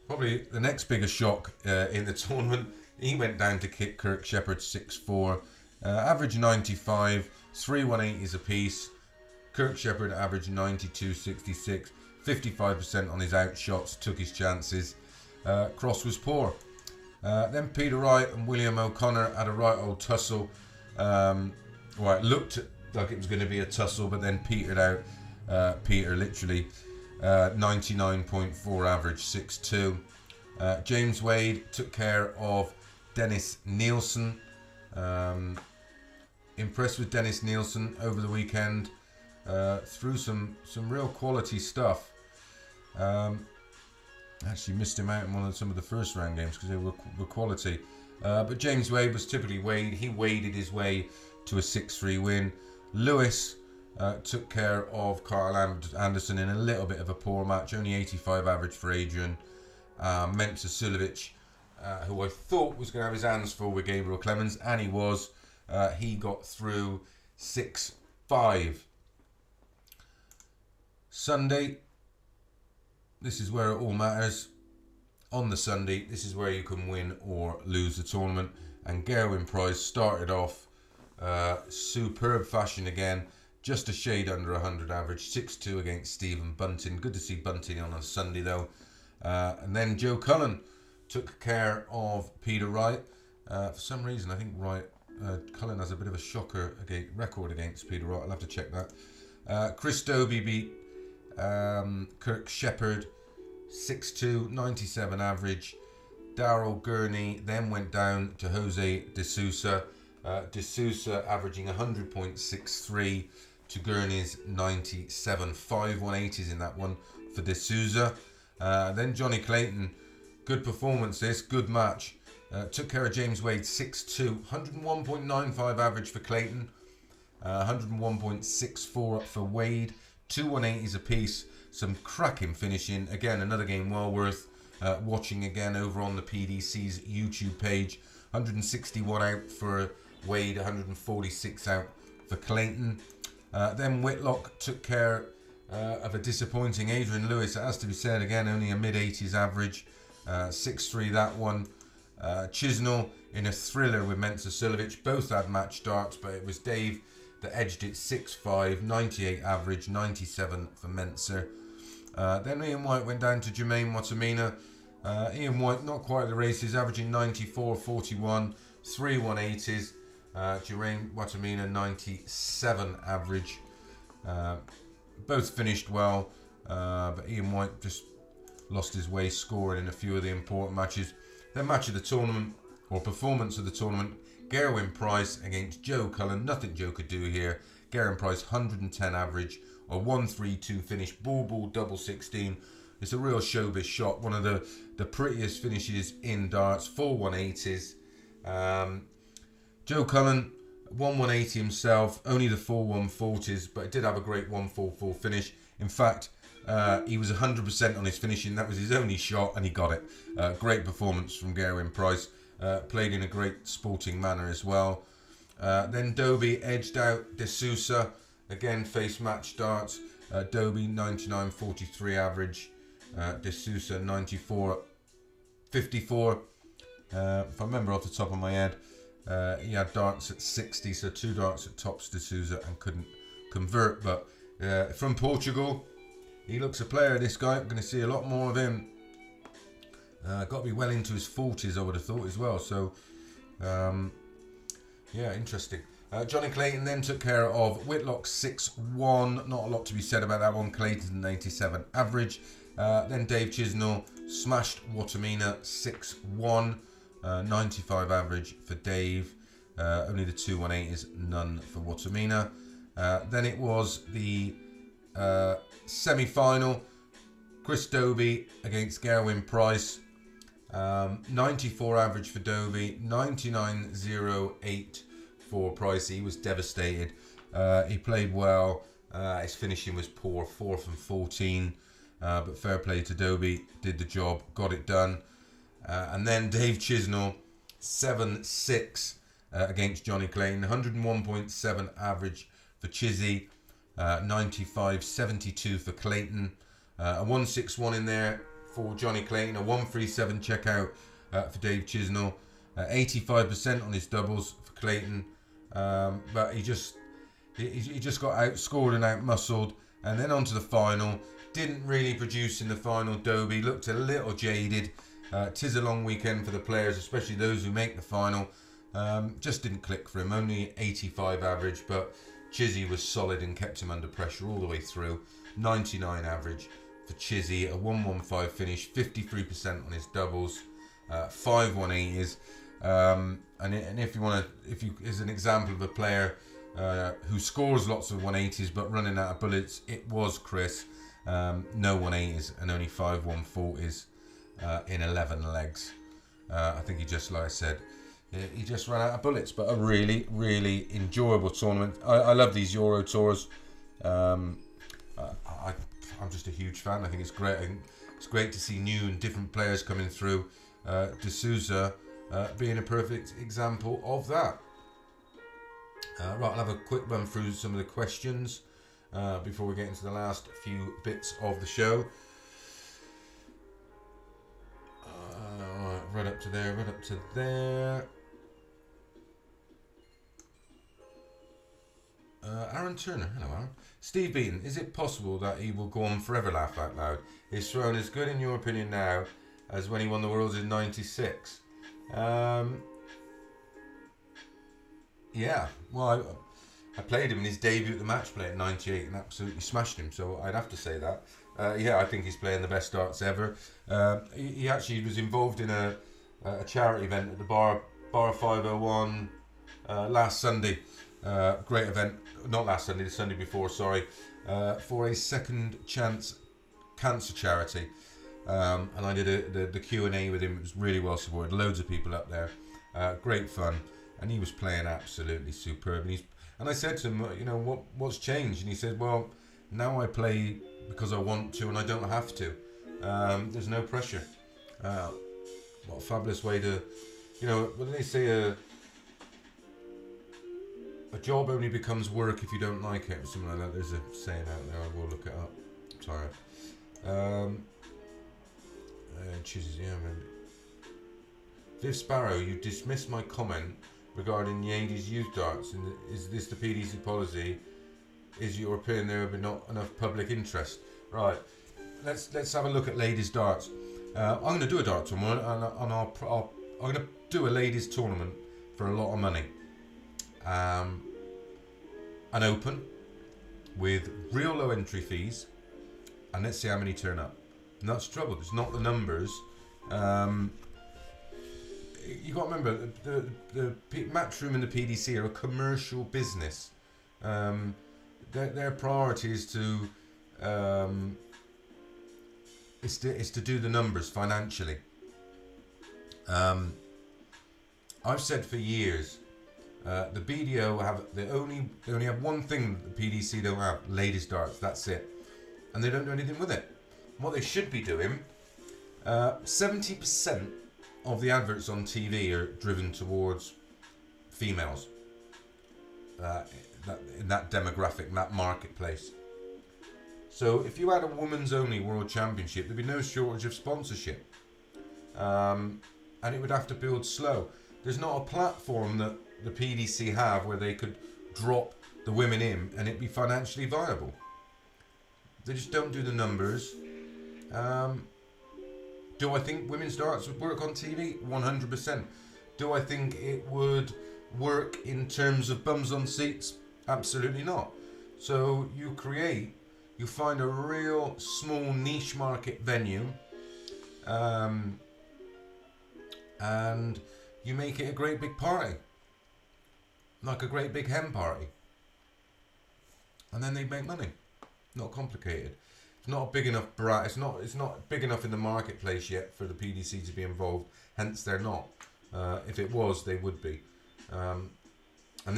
probably the next biggest shock in the tournament. He went down to kick Kirk Shepherd 6-4. Average 95. 3 180s apiece. Kirk Shepherd averaged 92.66. 55% on his out shots. Took his chances. Cross was poor. Then Peter Wright and William O'Connor had a right old tussle. Well, it looked like it was going to be a tussle, but then petered out. Peter literally 99.4 average, 6-2. James Wade took care of Dennis Nielsen. Impressed with Dennis Nielsen over the weekend. Through some real quality stuff. Actually missed him out in some of the first round games because they were quality. But James Wade was typically Wade. He waded his way to a 6-3 win. Lewis took care of Carl Anderson in a little bit of a poor match. Only 85 average for Adrian. Mensa Sulovic, who I thought was going to have his hands full with Gabriel Clemens, and he was. He got through 6-5. Sunday, this is where it all matters. On the Sunday, this is where you can win or lose the tournament. And Gerwyn Price started off superb fashion again. Just a shade under 100 average. 6-2 against Stephen Bunting. Good to see Bunting on a Sunday though. And then Joe Cullen took care of Peter Wright. For some reason, I think Cullen has a bit of a shocker record against Peter Wright. I'll have to check that. Chris Dobie beat Kirk Shepherd 6-2, 97 average. Daryl Gurney then went down to Jose De Sousa. De Sousa averaging 100.63 to Gurney's 97. 5 180s in that one for De Sousa. Then Johnny Clayton, good performance this, good match. Took care of James Wade 6-2, 101.95 average for Clayton, 101.64 for Wade, 2 180s apiece. Some cracking finishing. Again, another game well worth watching again over on the PDC's YouTube page. 161 out for Wade, 146 out for Clayton. Then Whitlock took care of a disappointing Adrian Lewis. It has to be said again, only a mid-80s average. 6-3 that one. Chisnall in a thriller with Mensa Sulovic. Both had match darts, but it was Dave that edged it 6-5, 98 average, 97 for Mensa. Then Ian White went down to Jermaine Watamina. Ian White not quite at the races, averaging 94, 41, 3 180s. Jermaine Watamina 97 average. Both finished well, but Ian White just lost his way scoring in a few of the important matches. Then match of the tournament, or performance of the tournament, Gerwyn Price against Joe Cullen. Nothing Joe could do here. Gerwyn Price 110 average, a 1-3-2 finish, ball double 16. It's a real showbiz shot, one of the prettiest finishes in darts, 4 180s. Joe Cullen, 1-180 himself, only the 4 140s, but did have a great 1-4-4 finish. In fact, he was 100% on his finishing. That was his only shot, and he got it. Great performance from Gerwyn Price. Played in a great sporting manner as well. Then Dobie edged out De Sousa. Again, face match darts. Dobie 99.43 average. De Sousa 94.54. If I remember off the top of my head, he had darts at 60, so 2 darts at tops De Sousa and couldn't convert. But from Portugal, he looks a player, this guy. I'm going to see a lot more of him. Got to be well into his 40s, I would have thought as well. So, yeah, interesting. Johnny Clayton then took care of Whitlock 6-1. Not a lot to be said about that one. Clayton's an 87 average. Then Dave Chisnall smashed Watamina 6-1. 95 average for Dave. Only the 2 180s, none for Watamina. Then it was the semi-final. Chris Dobie against Gerwyn Price. 94 average for Dobie, 99.08 for Price. He was devastated. He played well. His finishing was poor, 4 from 14. But fair play to Dobie, did the job, got it done. And then Dave Chisnall, 7-6 against Johnny Clayton, 101.7 average for Chizzy, 95.72 for Clayton. A 1-6-1 in there for Johnny Clayton, a 1-3-7 checkout for Dave Chisnall, 85% on his doubles for Clayton, but he just got outscored and outmuscled. And then on to the final. Didn't really produce in the final. Dobie looked a little jaded. 'Tis a long weekend for the players, especially those who make the final. Just didn't click for him. Only 85 average, but Chizzy was solid and kept him under pressure all the way through. 99 average for for Chizzy, a 115 finish, 53% on his doubles, 5 180s. And if you want to, as an example of a player who scores lots of 180s but running out of bullets, it was Chris. No 180s and only 5 140s in 11 legs. I think he just, like I said, he just ran out of bullets. But a really, really enjoyable tournament. I love these Euro tours. I'm just a huge fan. I think it's great. It's great to see new and different players coming through. D'Souza being a perfect example of that. Right, I'll have a quick run through some of the questions before we get into the last few bits of the show. Right up to there, right up to there. Aaron Turner, hello Aaron. Steve Beaton, is it possible that he will go on forever, laugh out loud? Is throwing as good in your opinion now as when he won the Worlds in '96? Yeah, well, I played him in his debut at the Matchplay at '98 and absolutely smashed him, so I'd have to say that. Yeah, I think he's playing the best darts ever. He actually was involved in a charity event at the Bar 501 last Sunday. Great event, not last Sunday, the Sunday before, sorry, for a second chance cancer charity. And I did the Q&A with him. It was really well supported, loads of people up there, great fun, and he was playing absolutely superb. And I said to him, you know, what's changed? And he said, well, now I play because I want to and I don't have to. There's no pressure. What a fabulous way to, you know, what do they say, a job only becomes work if you don't like it, or something like that. There's a saying out there, I will look it up. Sorry. Chizzy, yeah, man. Viv Sparrow, you dismissed my comment regarding Yadi's youth darts. And is this the PDC policy? Is your opinion there will be not enough public interest? Right. Let's have a look at ladies darts. I'm going to do a dart tournament, and I'm going to do a ladies tournament for a lot of money. An open with real low entry fees, and let's see how many turn up. And that's the trouble. It's not the numbers. You got to remember the Matchroom and the PDC are a commercial business. Their priority is to do the numbers financially. I've said for years, the BDO they only have one thing that the PDC don't have: ladies darts. That's it, and they don't do anything with it. What they should be doing, 70% of the adverts on TV are driven towards females. In that demographic, in that marketplace. So if you had a women's only world championship, there'd be no shortage of sponsorship, and it would have to build slow. There's not a platform that the PDC have where they could drop the women in and it'd be financially viable. They just don't do the numbers. Do I think women's darts would work on TV? 100%. Do I think it would work in terms of bums on seats? Absolutely not. So you find a real small niche market venue, and you make it a great big party, like a great big hen party, and then they make money. Not complicated. It's not a big enough It's not big enough in the marketplace yet for the PDC to be involved. Hence, they're not. If it was, they would be. And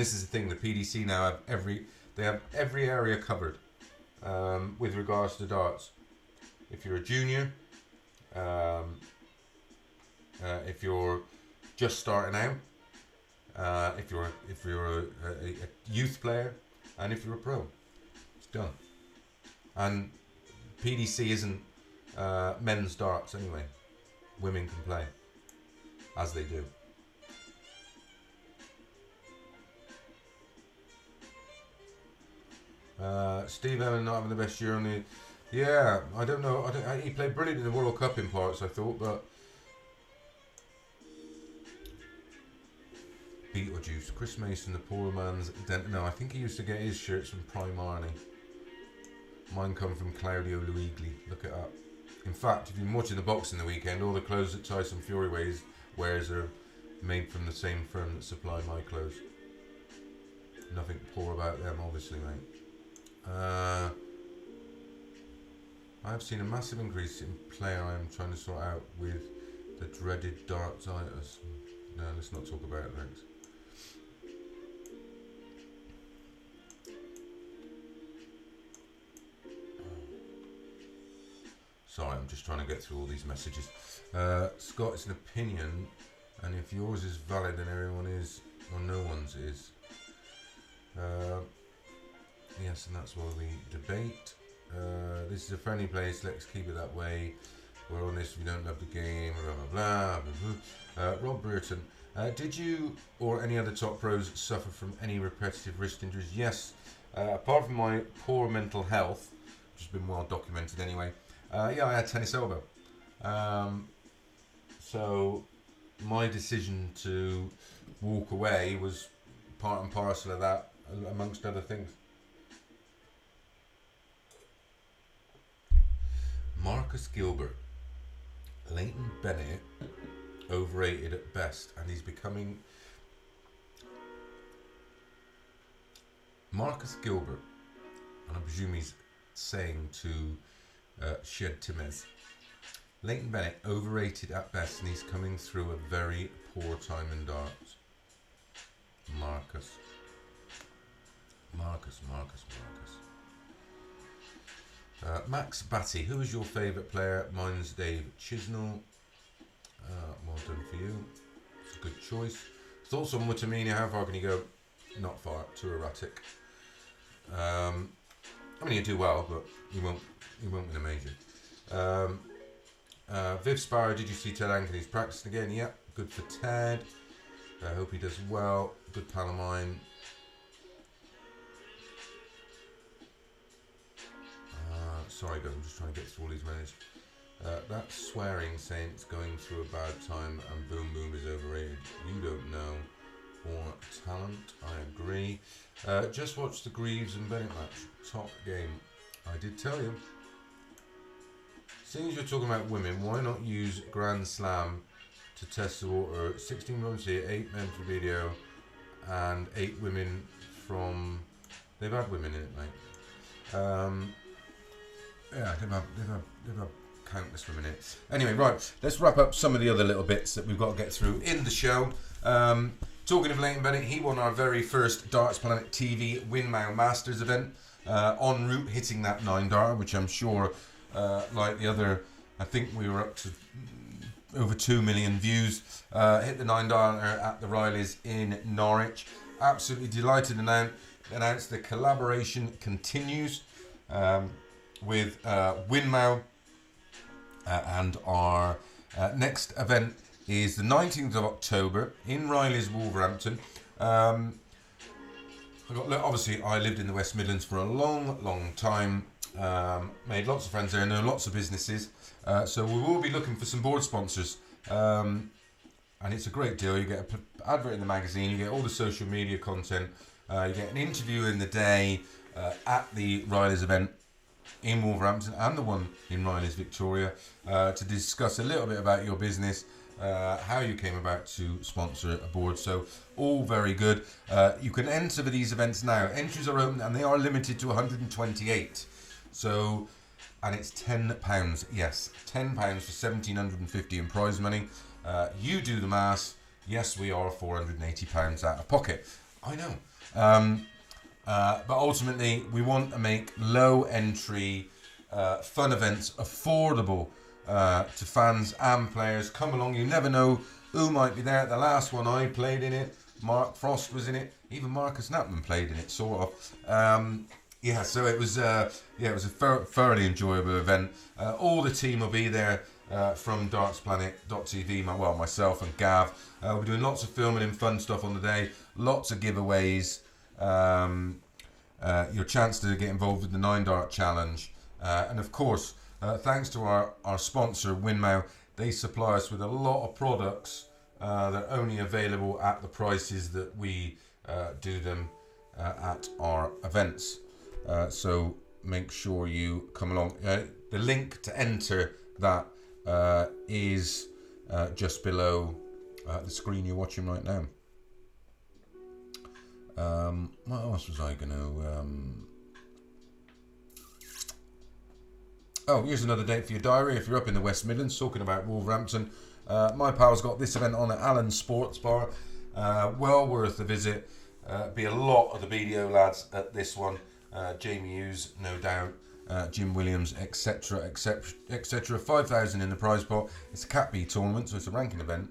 this is the thing: the PDC now have every area covered with regards to darts. If you're a junior, if you're just starting out, if you're a youth player, and if you're a pro, it's done. And PDC isn't men's darts anyway. Women can play, as they do. Steve Evan not having the best year on the... Yeah, I don't know. He played brilliant in the World Cup in parts, I thought, but... Beetlejuice. Chris Mason, the poor man's... No, I think he used to get his shirts from Prime Arnie. Mine come from Claudio Luigli. Look it up. In fact, if you've been watching the boxing the weekend, all the clothes that Tyson Fury wears are made from the same firm that supply my clothes. Nothing poor about them, obviously, mate. I've seen a massive increase in player I am trying to sort out with the dreaded dartsitis. No, let's not talk about it, thanks. Sorry, I'm just trying to get through all these messages. Scott, it's an opinion, and if yours is valid, then everyone is, or no one's is. Yes, and that's why we debate. This is a friendly place, let's keep it that way. We're honest, we don't love the game, blah blah blah. Rob Burton, did you or any other top pros suffer from any repetitive wrist injuries? Yes, apart from my poor mental health, which has been well documented anyway. Yeah, I had tennis elbow. So my decision to walk away was part and parcel of that, amongst other things. Marcus Gilbert, Leighton Bennett, overrated at best, and he's becoming Marcus Gilbert, and I presume he's saying to Shed Timez. Leighton Bennett, overrated at best, and he's coming through a very poor time in darts. Marcus. Max Batty, who is your favourite player? Mine's Dave Chisnall. Well done for you. It's a good choice. Thoughts on Mutamini? How far can he go? Not far. Too erratic. I mean, he'll do well, but he won't win a major. Viv Sparrow, did you see Ted Ankin? He's practicing again. Yeah, good for Ted. I hope he does well. Good pal of mine. Sorry guys, I'm just trying to get through all these messages. That swearing saying it's going through a bad time and boom boom is overrated. You don't know. Or talent, I agree. Just watch the Greaves and Bennett match. Top game. I did tell you. Seeing as you're talking about women, why not use Grand Slam to test the water? 16 runs here, 8 men for BDO, and 8 women from... They've had women in it, mate. Yeah, they've had countless women in it. Anyway, right, let's wrap up some of the other little bits that we've got to get through in the show. Talking of Leighton Bennett, he won our very first Darts Planet TV Winmau Masters event, en route hitting that 9-darter, which I'm sure, like the other, I think we were up to over 2 million views. Hit the 9-darter at the Rileys in Norwich. Absolutely delighted to announce the collaboration continues with Winmau, and our next event is the 19th of October in Rileys, Wolverhampton. Obviously, I lived in the West Midlands for a long time. Made lots of friends there, know lots of businesses. So we will be looking for some board sponsors. And it's a great deal. You get an advert in the magazine, you get all the social media content, you get an interview in the day at the Rileys event in Wolverhampton and the one in Rileys, Victoria, to discuss a little bit about your business, how you came about to sponsor a board. So all very good. You can enter for these events now. Entries are open and they are limited to 128. So, and it's £10. Yes, £10 for 1,750 in prize money. You do the maths. Yes, we are £480 out of pocket. I know. But ultimately, we want to make low entry, fun events affordable to fans and players. Come along, you never know who might be there. The last one I played in it, Mark Frost was in it, even Marcus Knappman played in it, sort of. Yeah, so it was a thoroughly enjoyable event. All the team will be there from dartsplanet.tv, myself and Gav. We're doing lots of filming and fun stuff on the day, lots of giveaways. Your chance to get involved with the 9-dart challenge, and of course thanks to our sponsor Winmau, they supply us with a lot of products that are only available at the prices that we do them at our events. So make sure you come along. The link to enter that is just below the screen you're watching right now. What else was I going to... Oh, here's another date for your diary. If you're up in the West Midlands, talking about Wolverhampton, my pal's got this event on at Allen's Sports Bar. Well worth a visit. Be a lot of the BDO lads at this one. Jamie Hughes, no doubt. Jim Williams, etc., etc., etc. 5,000 in the prize pot. It's a Cat B tournament, so it's a ranking event.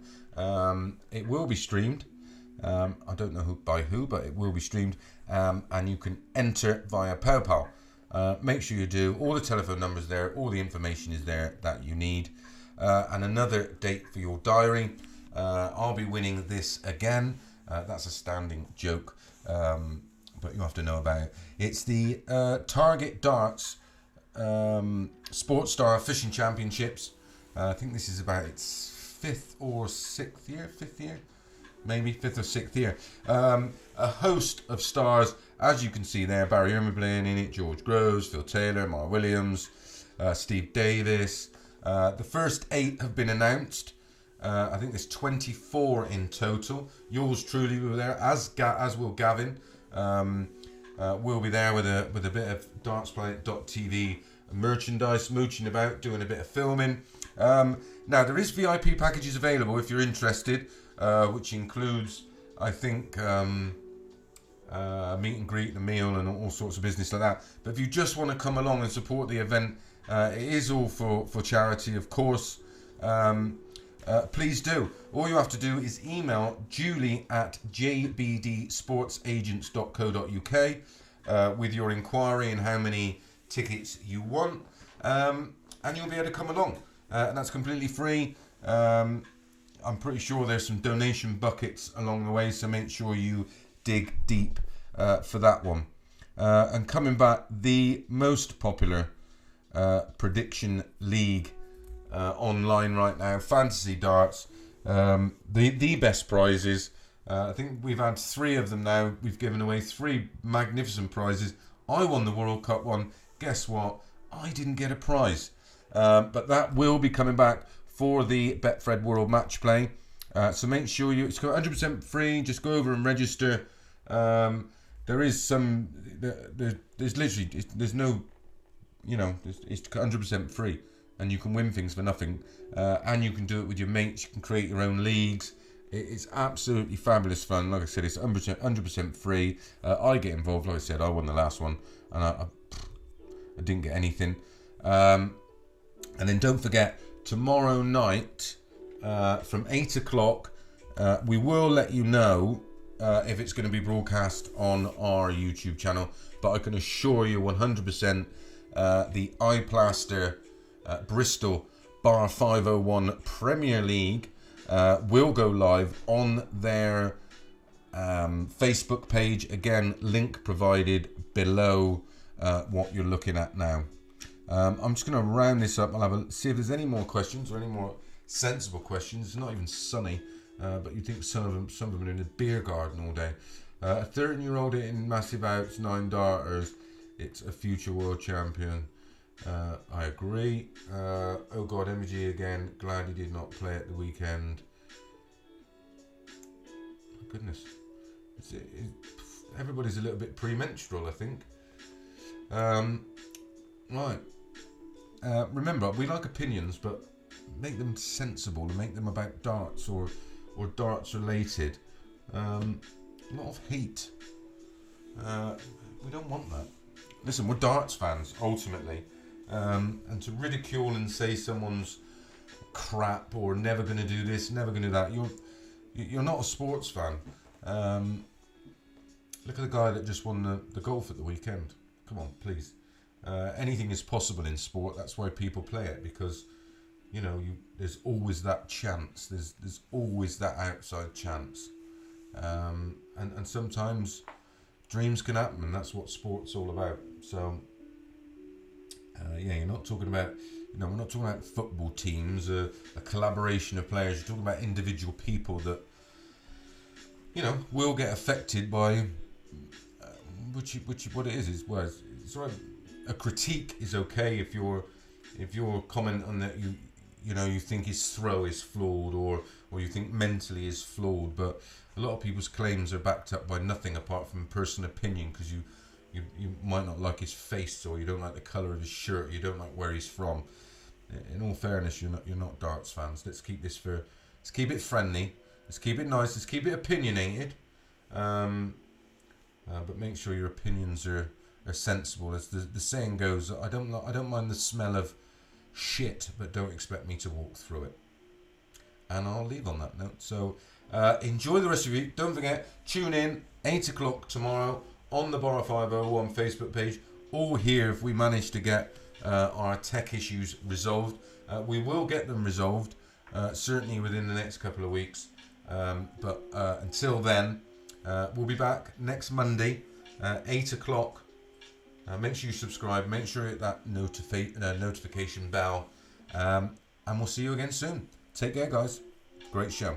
It will be streamed. I don't know by who, but it will be streamed. And you can enter via PayPal. Make sure you do. All the telephone numbers there. All the information is there that you need. And another date for your diary. I'll be winning this again. That's a standing joke, but you have to know about it. It's the Target Darts Sports Star Fishing Championships. I think this is about its fifth or sixth year. Maybe fifth or sixth year. A host of stars, as you can see there. Barry Ermablaine in it, George Groves, Phil Taylor, Mark Williams, Steve Davis. The first 8 have been announced. I think there's 24 in total. Yours truly will be there, as will Gavin. We'll be there with a bit of dartsplay.tv merchandise, mooching about, doing a bit of filming. Now there is VIP packages available if you're interested, which includes, I think, meet and greet, the meal, and all sorts of business like that. But if you just want to come along and support the event, it is all for charity, of course. Please do. All you have to do is email Julie at jbdsportsagents.co.uk with your inquiry and how many tickets you want, and you'll be able to come along. And that's completely free. I'm pretty sure there's some donation buckets along the way, so make sure you dig deep for that one. And coming back, the most popular prediction league online right now, Fantasy Darts. The best prizes. I think we've had 3 of them now. We've given away 3 magnificent prizes. I won the World Cup one. Guess what? I didn't get a prize. But that will be coming back for the Betfred World Matchplay. So make sure it's 100% free. Just go over and register. There is some. There's literally. There's no. It's 100% free. And you can win things for nothing, and you can do it with your mates. You can create your own leagues. It's absolutely fabulous fun. Like I said, it's 100% free. I get involved. Like I said, I won the last one, and I didn't get anything. And then don't forget, tomorrow night from 8 o'clock, we will let you know if it's going to be broadcast on our YouTube channel. But I can assure you 100% the iPlaster Bristol Bar 501 Premier League will go live on their Facebook page. Again, link provided below what you're looking at now. I'm just going to round this up. I'll see if there's any more questions or any more sensible questions. It's not even sunny, but you think some of them are in a beer garden all day. A 13-year-old in massive outs, 9 darters. It's a future world champion. I agree. Oh God, MG again. Glad he did not play at the weekend. My goodness. Everybody's a little bit premenstrual, I think. Right. Remember, we like opinions, but make them sensible and make them about darts or darts related. A lot of hate. We don't want that. Listen, we're darts fans, ultimately. And to ridicule and say someone's crap or never going to do this, never going to do that, you're not a sports fan. Look at the guy that just won the golf at the weekend. Come on, please. Anything is possible in sport. That's why people play it, because there's always that chance. There's always that outside chance. And sometimes dreams can happen, and that's what sport's all about. So. You're not talking about, we're not talking about football teams, a collaboration of players. You're talking about individual people that, will get affected by, which what it is well, it's right. a critique is okay if your comment on that you think his throw is flawed, or you think mentally is flawed, but a lot of people's claims are backed up by nothing apart from personal opinion, because you might not like his face, or you don't like the colour of his shirt, you don't like where he's from. In all fairness, you're not darts fans. Let's keep it friendly, let's keep it nice, let's keep it opinionated, but make sure your opinions are sensible. As the saying goes, I don't mind the smell of shit, but don't expect me to walk through it. And I'll leave on that note. So enjoy the rest of you. Don't forget, tune in 8 o'clock tomorrow on the Bar 501 Facebook page, all here if we manage to get our tech issues resolved. We will get them resolved, certainly within the next couple of weeks. But until then, we'll be back next Monday, 8 o'clock. Make sure you subscribe, make sure you hit that notification bell, and we'll see you again soon. Take care, guys. Great show.